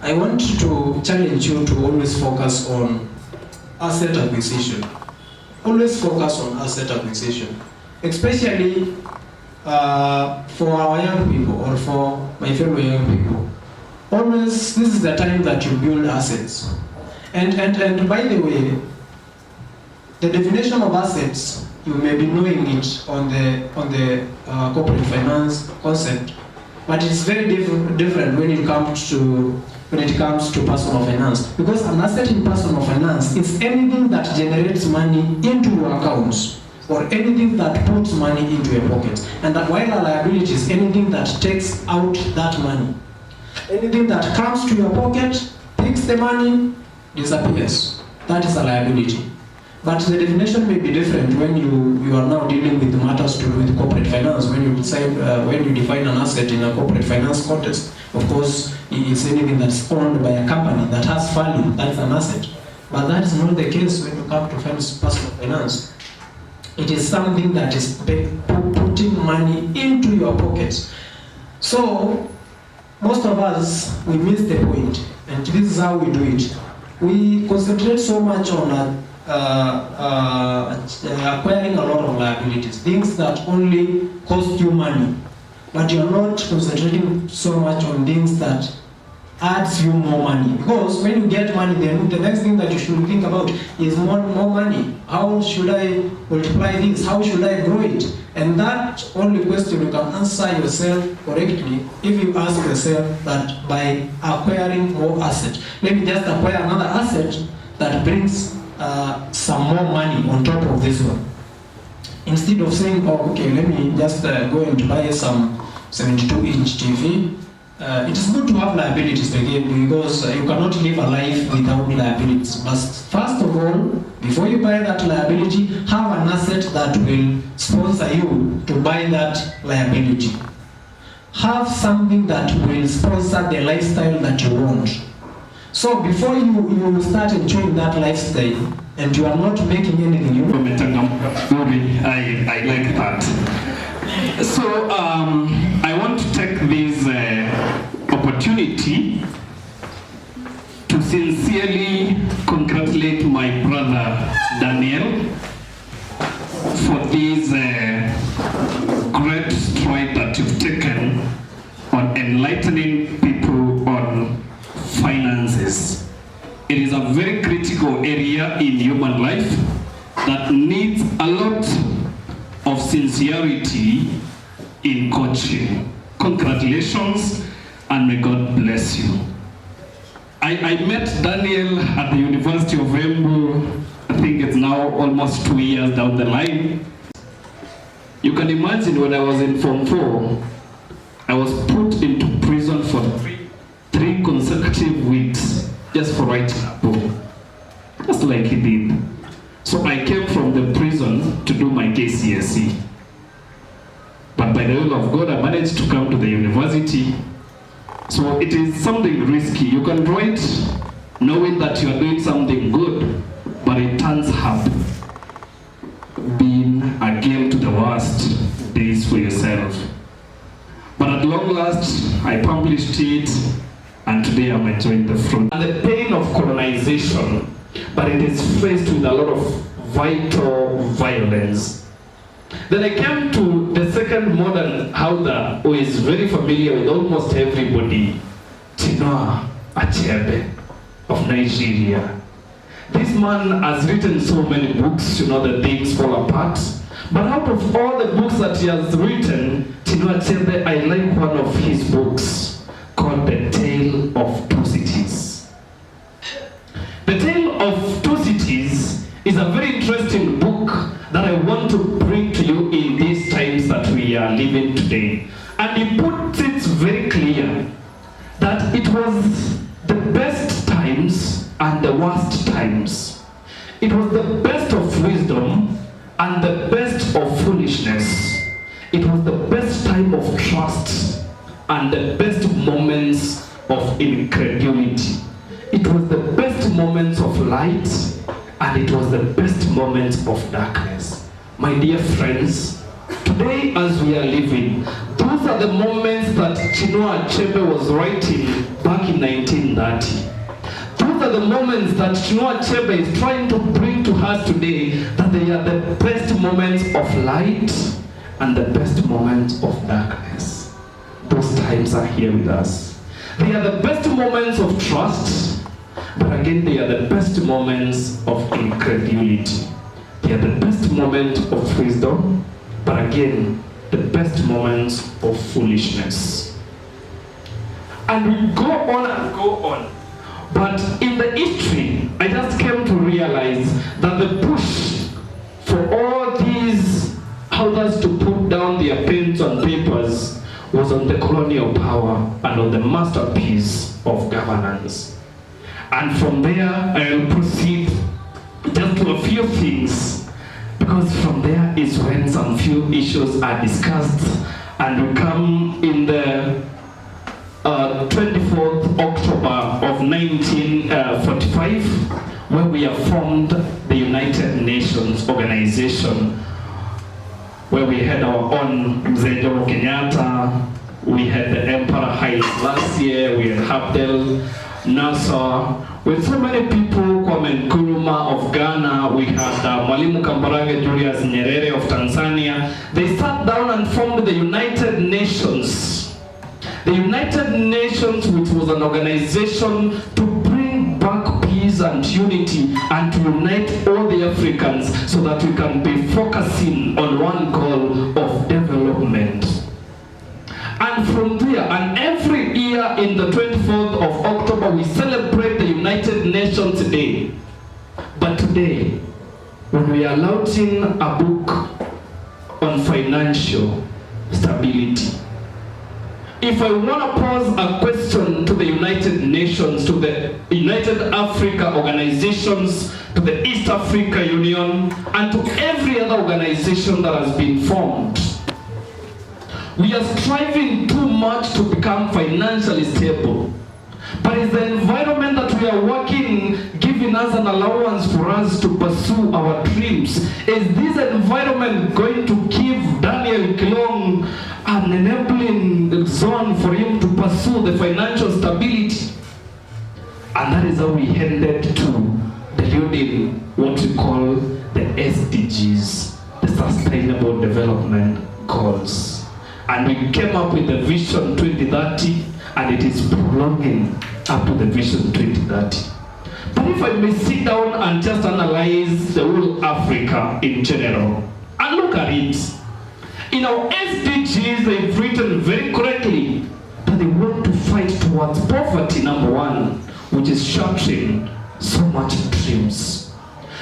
I want to challenge you to always focus on asset acquisition. Always focus on asset acquisition. Especially for our young people, or for my fellow young people. Always, this is the time that you build assets. And by the way, the definition of assets, you may be knowing it on the corporate finance concept, but it's very different when it comes to personal finance. Because an asset in personal finance is anything that generates money into your accounts, or anything that puts money into your pocket. And that while a liability is anything that takes out that money. Anything that comes to your pocket, takes the money, disappears. That is a liability. But the definition may be different when you are now dealing with matters to do with corporate finance. When you define an asset in a corporate finance context, of course, it's anything that's owned by a company that has value. That's an asset. But that is not the case when you come to personal finance. It is something that is putting money into your pockets. So, most of us, we miss the point, and this is how we do it. We concentrate so much on acquiring a lot of liabilities, things that only cost you money, but you're not concentrating so much on things that adds you more money. Because when you get money, then the next thing that you should think about is more money. How should I multiply this? How should I grow it? And that only question you can answer yourself correctly if you ask yourself that by acquiring more assets. Let me just acquire another asset that brings some more money on top of this one. Instead of saying, oh, okay, let me just go and buy some 72-inch TV. It is good to have liabilities again, because you cannot live a life without liabilities. But first of all, before you buy that liability, have an asset that will sponsor you to buy that liability. have something that will sponsor the lifestyle that you want. So before you start enjoying that lifestyle and you are not making anything, I like that. So I want to take this opportunity to sincerely congratulate my brother Daniel for this great stride that you've taken on enlightening people on finances. It is a very critical area in human life that needs a lot of sincerity in coaching. Congratulations and may God bless you. I met Daniel at the University of Embu. I think it's now almost 2 years down the line. You can imagine when I was in Form 4, I was put into prison for three consecutive weeks just for writing a book, just like he did. So I came from the prison to do my KCSE. But by the will of God, I managed to come to the university. So it is something risky. You can write knowing that you are doing something good, but it turns out being a game to the worst days for yourself. But at long last, I published it, and today I'm enjoying the fruit. And the pain of colonization, but it is faced with a lot of vital violence. Then I came to the second modern author who is very familiar with almost everybody, Chinua Achebe of Nigeria. This man has written so many books, the things fall apart. But out of all the books that he has written, Chinua Achebe, I like one of his books called The Tale of Two Cities. The Tale of Two Cities is a very interesting book that I want to bring to you in these times that we are living today. And he puts it very clear that it was the best times and the worst times. It was the best of wisdom and the best of foolishness. It was the best time of trust and the best moments of incredulity. It was the best moments of light and it was the best moments of darkness. My dear friends, today as we are living, those are the moments that Chinua Achebe was writing back in 1930. Those are the moments that Chinua Achebe is trying to bring to us today, that they are the best moments of light and the best moments of darkness. Those times are here with us. They are the best moments of trust, but again, they are the best moments of incredulity. They are the best moments of wisdom, but again, the best moments of foolishness. And we go on and go on. But in the history, I just came to realize that the push for all these others to put down their pens and papers was on the colonial power and on the masterpiece of governance. And from there, I'll proceed just to a few things, because from there is when some few issues are discussed, and we come in the 24th October of 1945, where we have formed the United Nations Organization, where we had our own Mzee Jomo Kenyatta, we had the Emperor Haile Selassie, we had Abdel Nasser, with so many people, Kwame Nkrumah of Ghana, we had Mwalimu Kambarage Julius Nyerere of Tanzania. They sat down and formed the United Nations. The United Nations, which was an organization to bring back peace and unity and to unite all the Africans so that we can be focusing on one goal of development. And from there, and every year in the 24th of October, we celebrate the United Nations Day. But today, when we are launching a book on financial stability, if I want to pose a question to the United Nations, to the United Africa organizations, to the East Africa Union, and to every other organization that has been formed, We are striving too much to become financially stable. But is the environment that we are working giving us an allowance for us to pursue our dreams? Is this environment going to give Daniel Kilong an enabling zone for him to pursue the financial stability? And that is how we headed to building what we call the SDGs, the Sustainable Development Goals. And we came up with the Vision 2030, and it is prolonging up to the Vision 2030. But if I may sit down and just analyze the whole Africa in general, and look at it, in our SDGs, they've written very correctly that they want to fight towards poverty, number one, which is shattering so much dreams.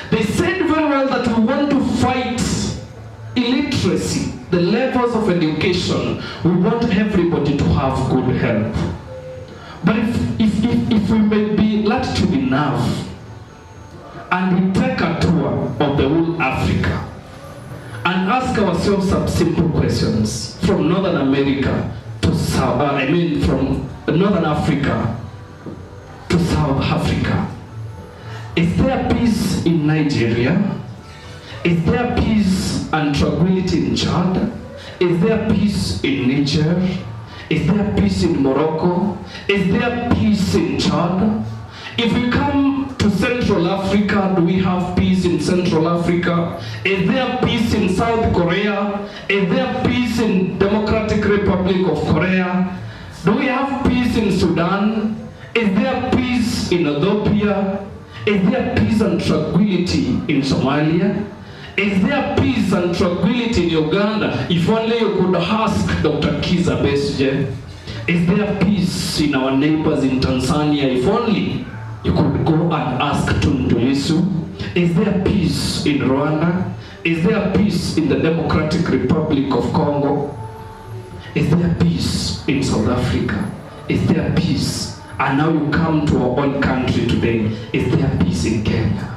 They said very well that we want to fight illiteracy, the levels of education. We want everybody to have good health. But if we may be latitude enough, and we take a tour of the whole Africa, and ask ourselves some simple questions from Northern America to South, from Northern Africa to South Africa. Is there peace in Nigeria? Is there peace and tranquility in Chad? Is there peace in Niger? Is there peace in Morocco? Is there peace in Chad? If we come to Central Africa, do we have peace in Central Africa? Is there peace in South Korea? Is there peace in Democratic Republic of Korea? Do we have peace in Sudan? Is there peace in Ethiopia? Is there peace and tranquility in Somalia? Is there peace and tranquility in Uganda? If only you could ask Dr. Kiza Besigye. Is there peace in our neighbors in Tanzania? If only you could go and ask Tundu Lissu. Is there peace in Rwanda? Is there peace in the Democratic Republic of Congo? Is there peace in South Africa? Is there peace? And now you come to our own country today. Is there peace in Kenya?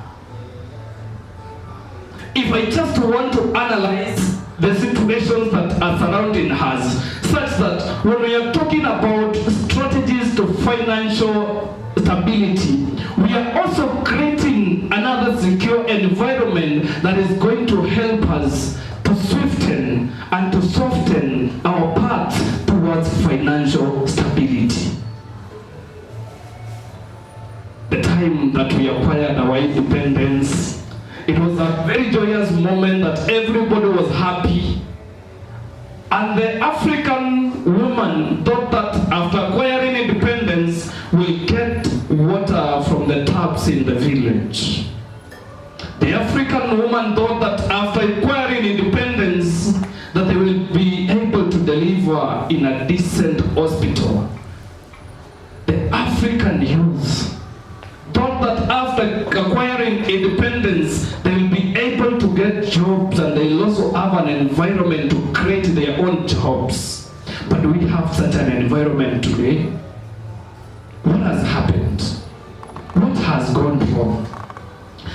If I just want to analyze the situations that are surrounding us, such that when we are talking about strategies to financial stability, we are also creating another secure environment that is going to help us to swiftен and to soften our path towards financial stability. The time that we acquired our independence, it was a very joyous moment that everybody was happy. And the African woman thought that after acquiring independence, we'll get water from the taps in the village. The African woman thought that after acquiring independence, that they will be able to deliver in a decent hospital. The African youth thought that after acquiring independence, they will be able to get jobs and they'll also have an environment to create their own jobs. But do we have such an environment today? What has happened? What has gone wrong?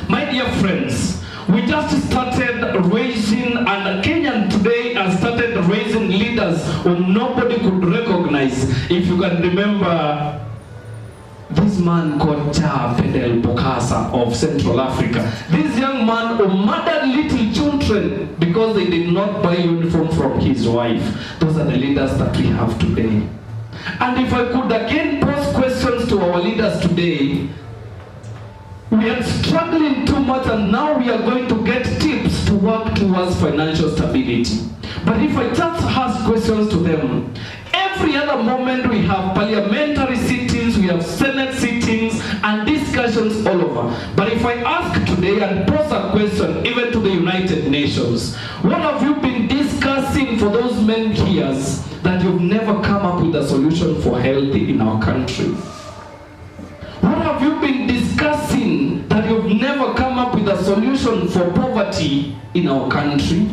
My dear friends, we just started raising, and Kenya today has started raising leaders whom nobody could recognize. If you can remember this man called Ja Fidel Bokassa of Central Africa. This young man who murdered little children because they did not buy uniform from his wife. Those are the leaders that we have today. And if I could again pose questions to our leaders today, we are struggling too much and now we are going to get tips to work towards financial stability. But if I just ask questions to them, every other moment we have parliamentary sittings, we have Senate sittings and discussions all over. But if I ask today and pose a question even to the United Nations, what have you been discussing for those many years that you've never come up with a solution for health in our country? What have you been discussing that you've never come up with a solution for poverty in our country?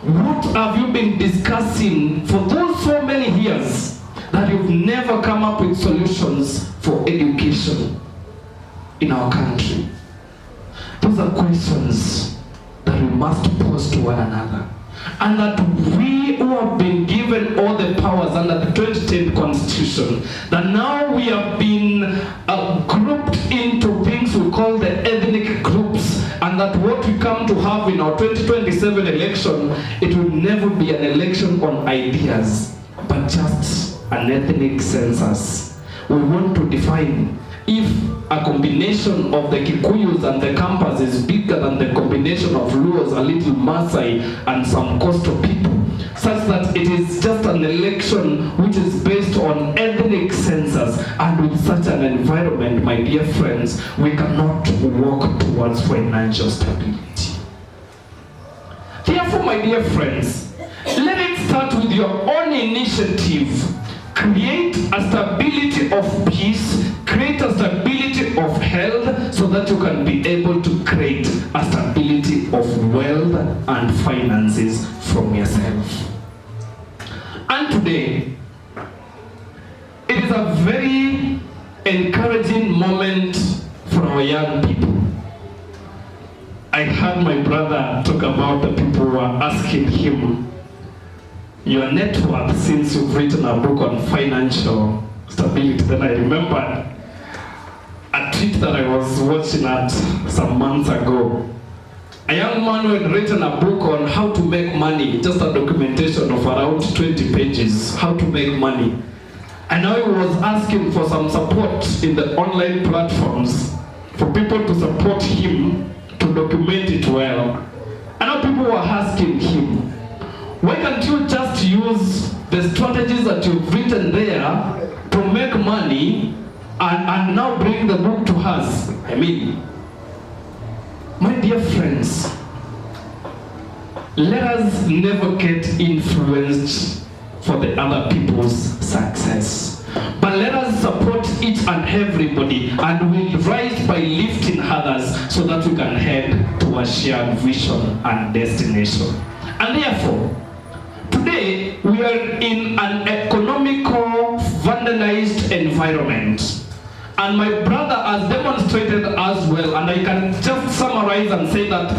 What have you been discussing for those so many years that you've never come up with solutions for education in our country? Those are questions that we must pose to one another. And that we who have been given all the powers under the 2010 Constitution, that now we have been grouped into things we call the ethnic groups, and that what we come to have in our 2027 election, it will never be an election on ideas, but just an ethnic census. We want to define if a combination of the Kikuyus and the Kampas is bigger than the combination of Luos, a little Maasai, and some coastal people, such that it is just an election which is based on ethnic census. And with such an environment, my dear friends, we cannot walk towards financial stability. Therefore, my dear friends, let it start with your own initiative. Create a stability of peace, create a stability of health, so that you can be able to create a stability of wealth and finances from yourself. And today, it is a very encouraging moment for our young people. I heard my brother talk about the people who are asking him, your net worth since you've written a book on financial stability. Then I remembered a tweet that I was watching at some months ago. A young man who had written a book on how to make money, just a documentation of around 20 pages, how to make money. And now he was asking for some support in the online platforms for people to support him to document it well. And now people were asking him, why can't you just use the strategies that you've written there to make money and now bring the book to us? I mean, my dear friends, let us never get influenced for the other people's success, but let us support each and everybody, and we'll rise by lifting others so that we can head to a shared vision and destination. And therefore, today, we are in an economical, vandalized environment. And my brother has demonstrated as well, and I can just summarize and say that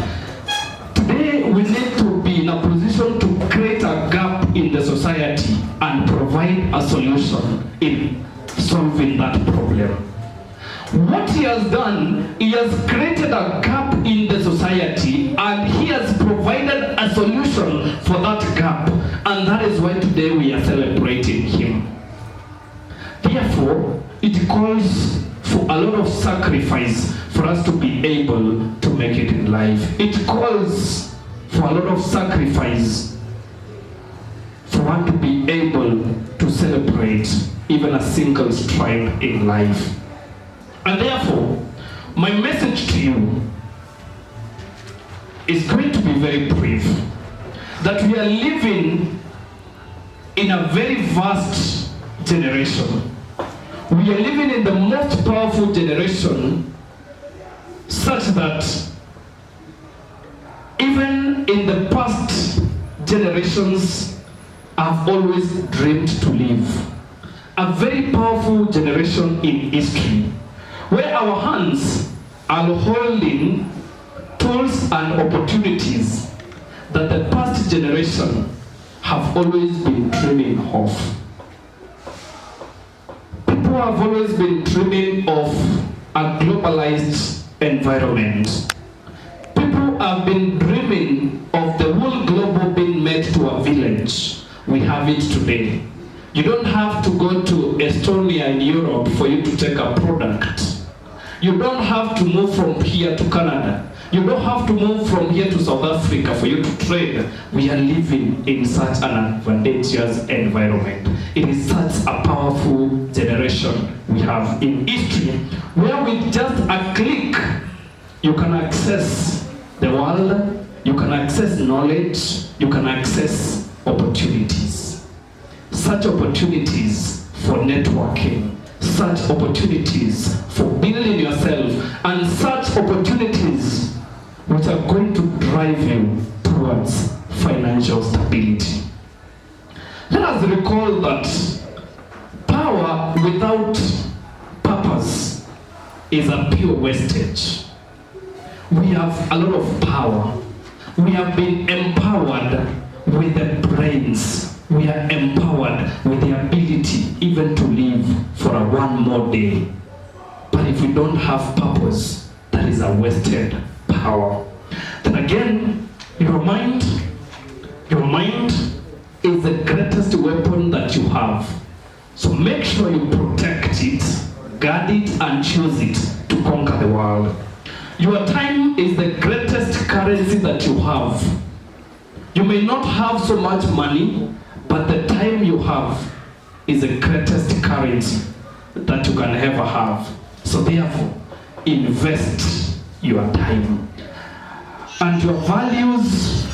today we need to be in a position to create a gap in the society and provide a solution in solving that problem. What he has done, he has created a gap in the society, and he has provided a solution for that gap. And that is why today we are celebrating him. Therefore, it calls for a lot of sacrifice for us to be able to make it in life. It calls for a lot of sacrifice for one to be able to celebrate even a single stripe in life. And therefore, my message to you is going to be very brief. That we are living in a very vast generation. We are living in the most powerful generation, such that even in the past generations have always dreamed to live. A very powerful generation in history, where our hands are holding tools and opportunities that the past generation have always been dreaming of. People have always been dreaming of a globalized environment. People have been dreaming of the whole globe being made to a village. We have it today. You don't have to go to Estonia in Europe for you to take a product. You don't have to move from here to Canada. You don't have to move from here to South Africa for you to trade. We are living in such an advantageous environment. It is such a powerful generation we have in history, where with just a click, you can access the world, you can access knowledge, you can access opportunities. Such opportunities for networking, such opportunities for building yourself, and such opportunities which are going to drive you towards financial stability. Let us recall that power without purpose is a pure wastage. We have a lot of power. We have been empowered with the brains. We are empowered with the ability even to live for one more day. But if we don't have purpose, that is a wasted power. Then again, your mind is the greatest weapon that you have. So make sure you protect it, guard it, and choose it to conquer the world. Your time is the greatest currency that you have. You may not have so much money, but the time you have is the greatest currency that you can ever have. So therefore, invest your time. And your values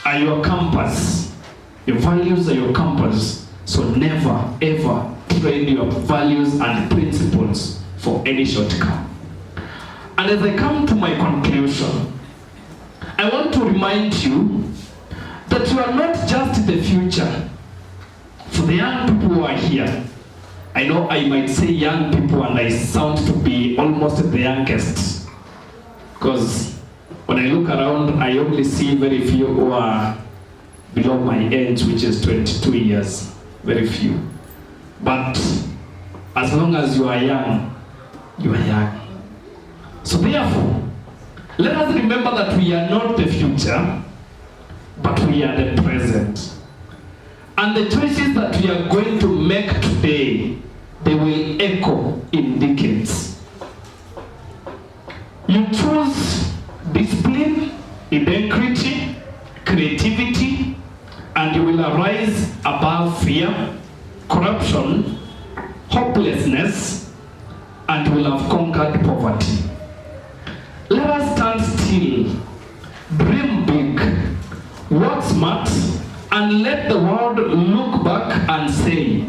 are your compass. Your values are your compass. So never ever trade your values and principles for any shortcut. And as I come to my conclusion, I want to remind you that you are not just the future. For the young people who are here, I know I might say young people and I sound to be almost the youngest. Because when I look around, I only see very few who are below my age, which is 22 years. Very few. But as long as you are young, you are young. So therefore, let us remember that we are not the future, but we are the present. And the choices that we are going to make today, they will echo in decades. You choose discipline, integrity, creativity, and you will arise above fear, corruption, hopelessness, and you will have conquered poverty. Let us stand still, dream big, work smart, and let the world look back and say,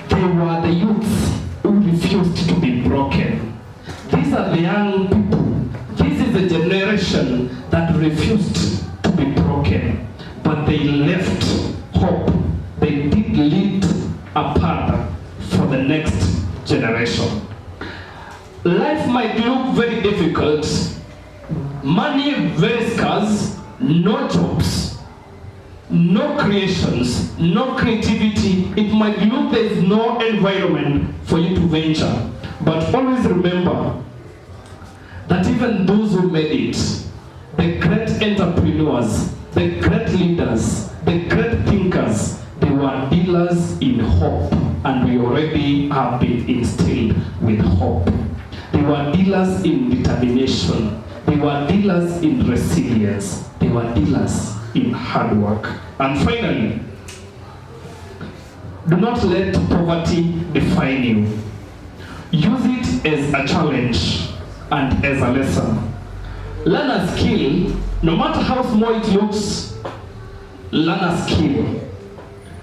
they were the youths who refused to be broken. These are the young people. This is the generation that refused to be broken. But they left hope. They did lead a path for the next generation. Life might look very difficult, money very scarce, no jobs, no creations, no creativity. It might look there is no environment for you to venture. But always remember that even those who made it, the great entrepreneurs, the great leaders, the great thinkers, they were dealers in hope, and we already have been instilled with hope. They were dealers in determination. They were dealers in resilience. They were dealers in hard work. And finally, do not let poverty define you. Use it as a challenge and as a lesson. Learn a skill, no matter how small it looks, learn a skill.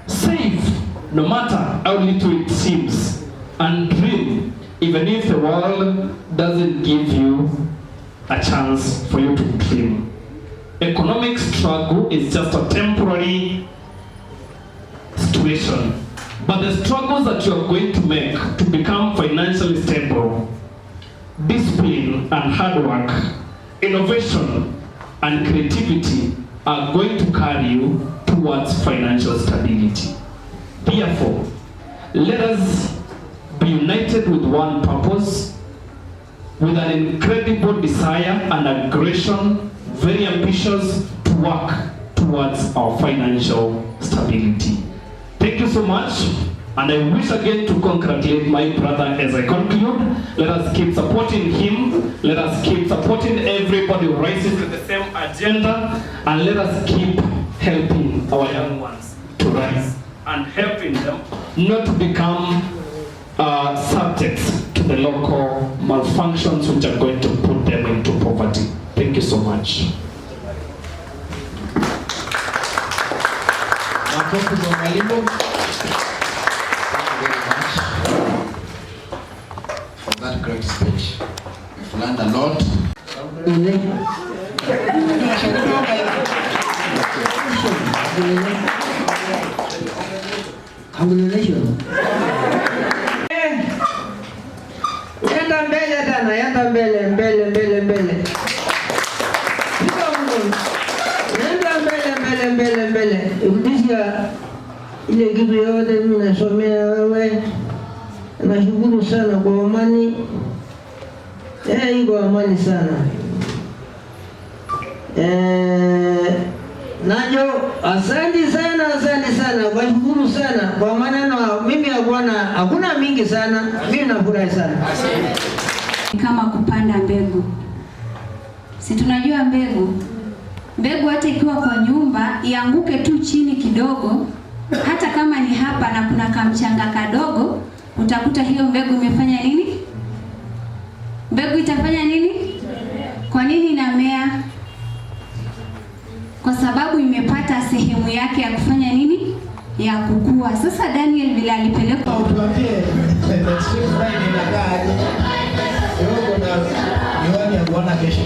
Save, no matter how little it seems, and dream, even if the world doesn't give you a chance for you to dream. Economic struggle is just a temporary situation, but the struggles that you are going to make to become financially stable, discipline and hard work, innovation and creativity are going to carry you towards financial stability. Therefore, let us be united with one purpose, with an incredible desire and aggression, very ambitious to work towards our financial stability. Thank you so much, and I wish again to congratulate my brother as I conclude. Let us keep supporting him, let us keep supporting everybody who rises to the same agenda, and let us keep helping our young ones to rise and helping them not to become subjects to the local malfunctions which are going to put them into poverty. Thank you so much. Thank you very much for that great speech. We've learned a lot. Yenda mbele tena, yenda mbele, mbele. Yenda mbele. katika ile kitu yote mimi nasomea wewe. Nashukuru sana kwa amani. Iko amani sana. Najo, asante sana, kwa shukuru sana. Kwa maneno mimi hakuna mingi sana, mimi nafurahi sana. Kama kupanda mbegu. Si tunajua mbegu. Mbegu hata ikiwa kwa nyumba, ianguke tu chini kidogo, hata kama ni hapa na kuna kamchanga kadogo, utakuta hiyo mbegu imefanya nini? Mbegu itafanya nini? Kwa nini inamea? Kwa sababu imepata sehemu yake ya kufanya nini? Ya kukua. Sasa Daniel vile alipelekwa Tuambie next week Friday na gari. Yoko na miwani ya kuona kesho.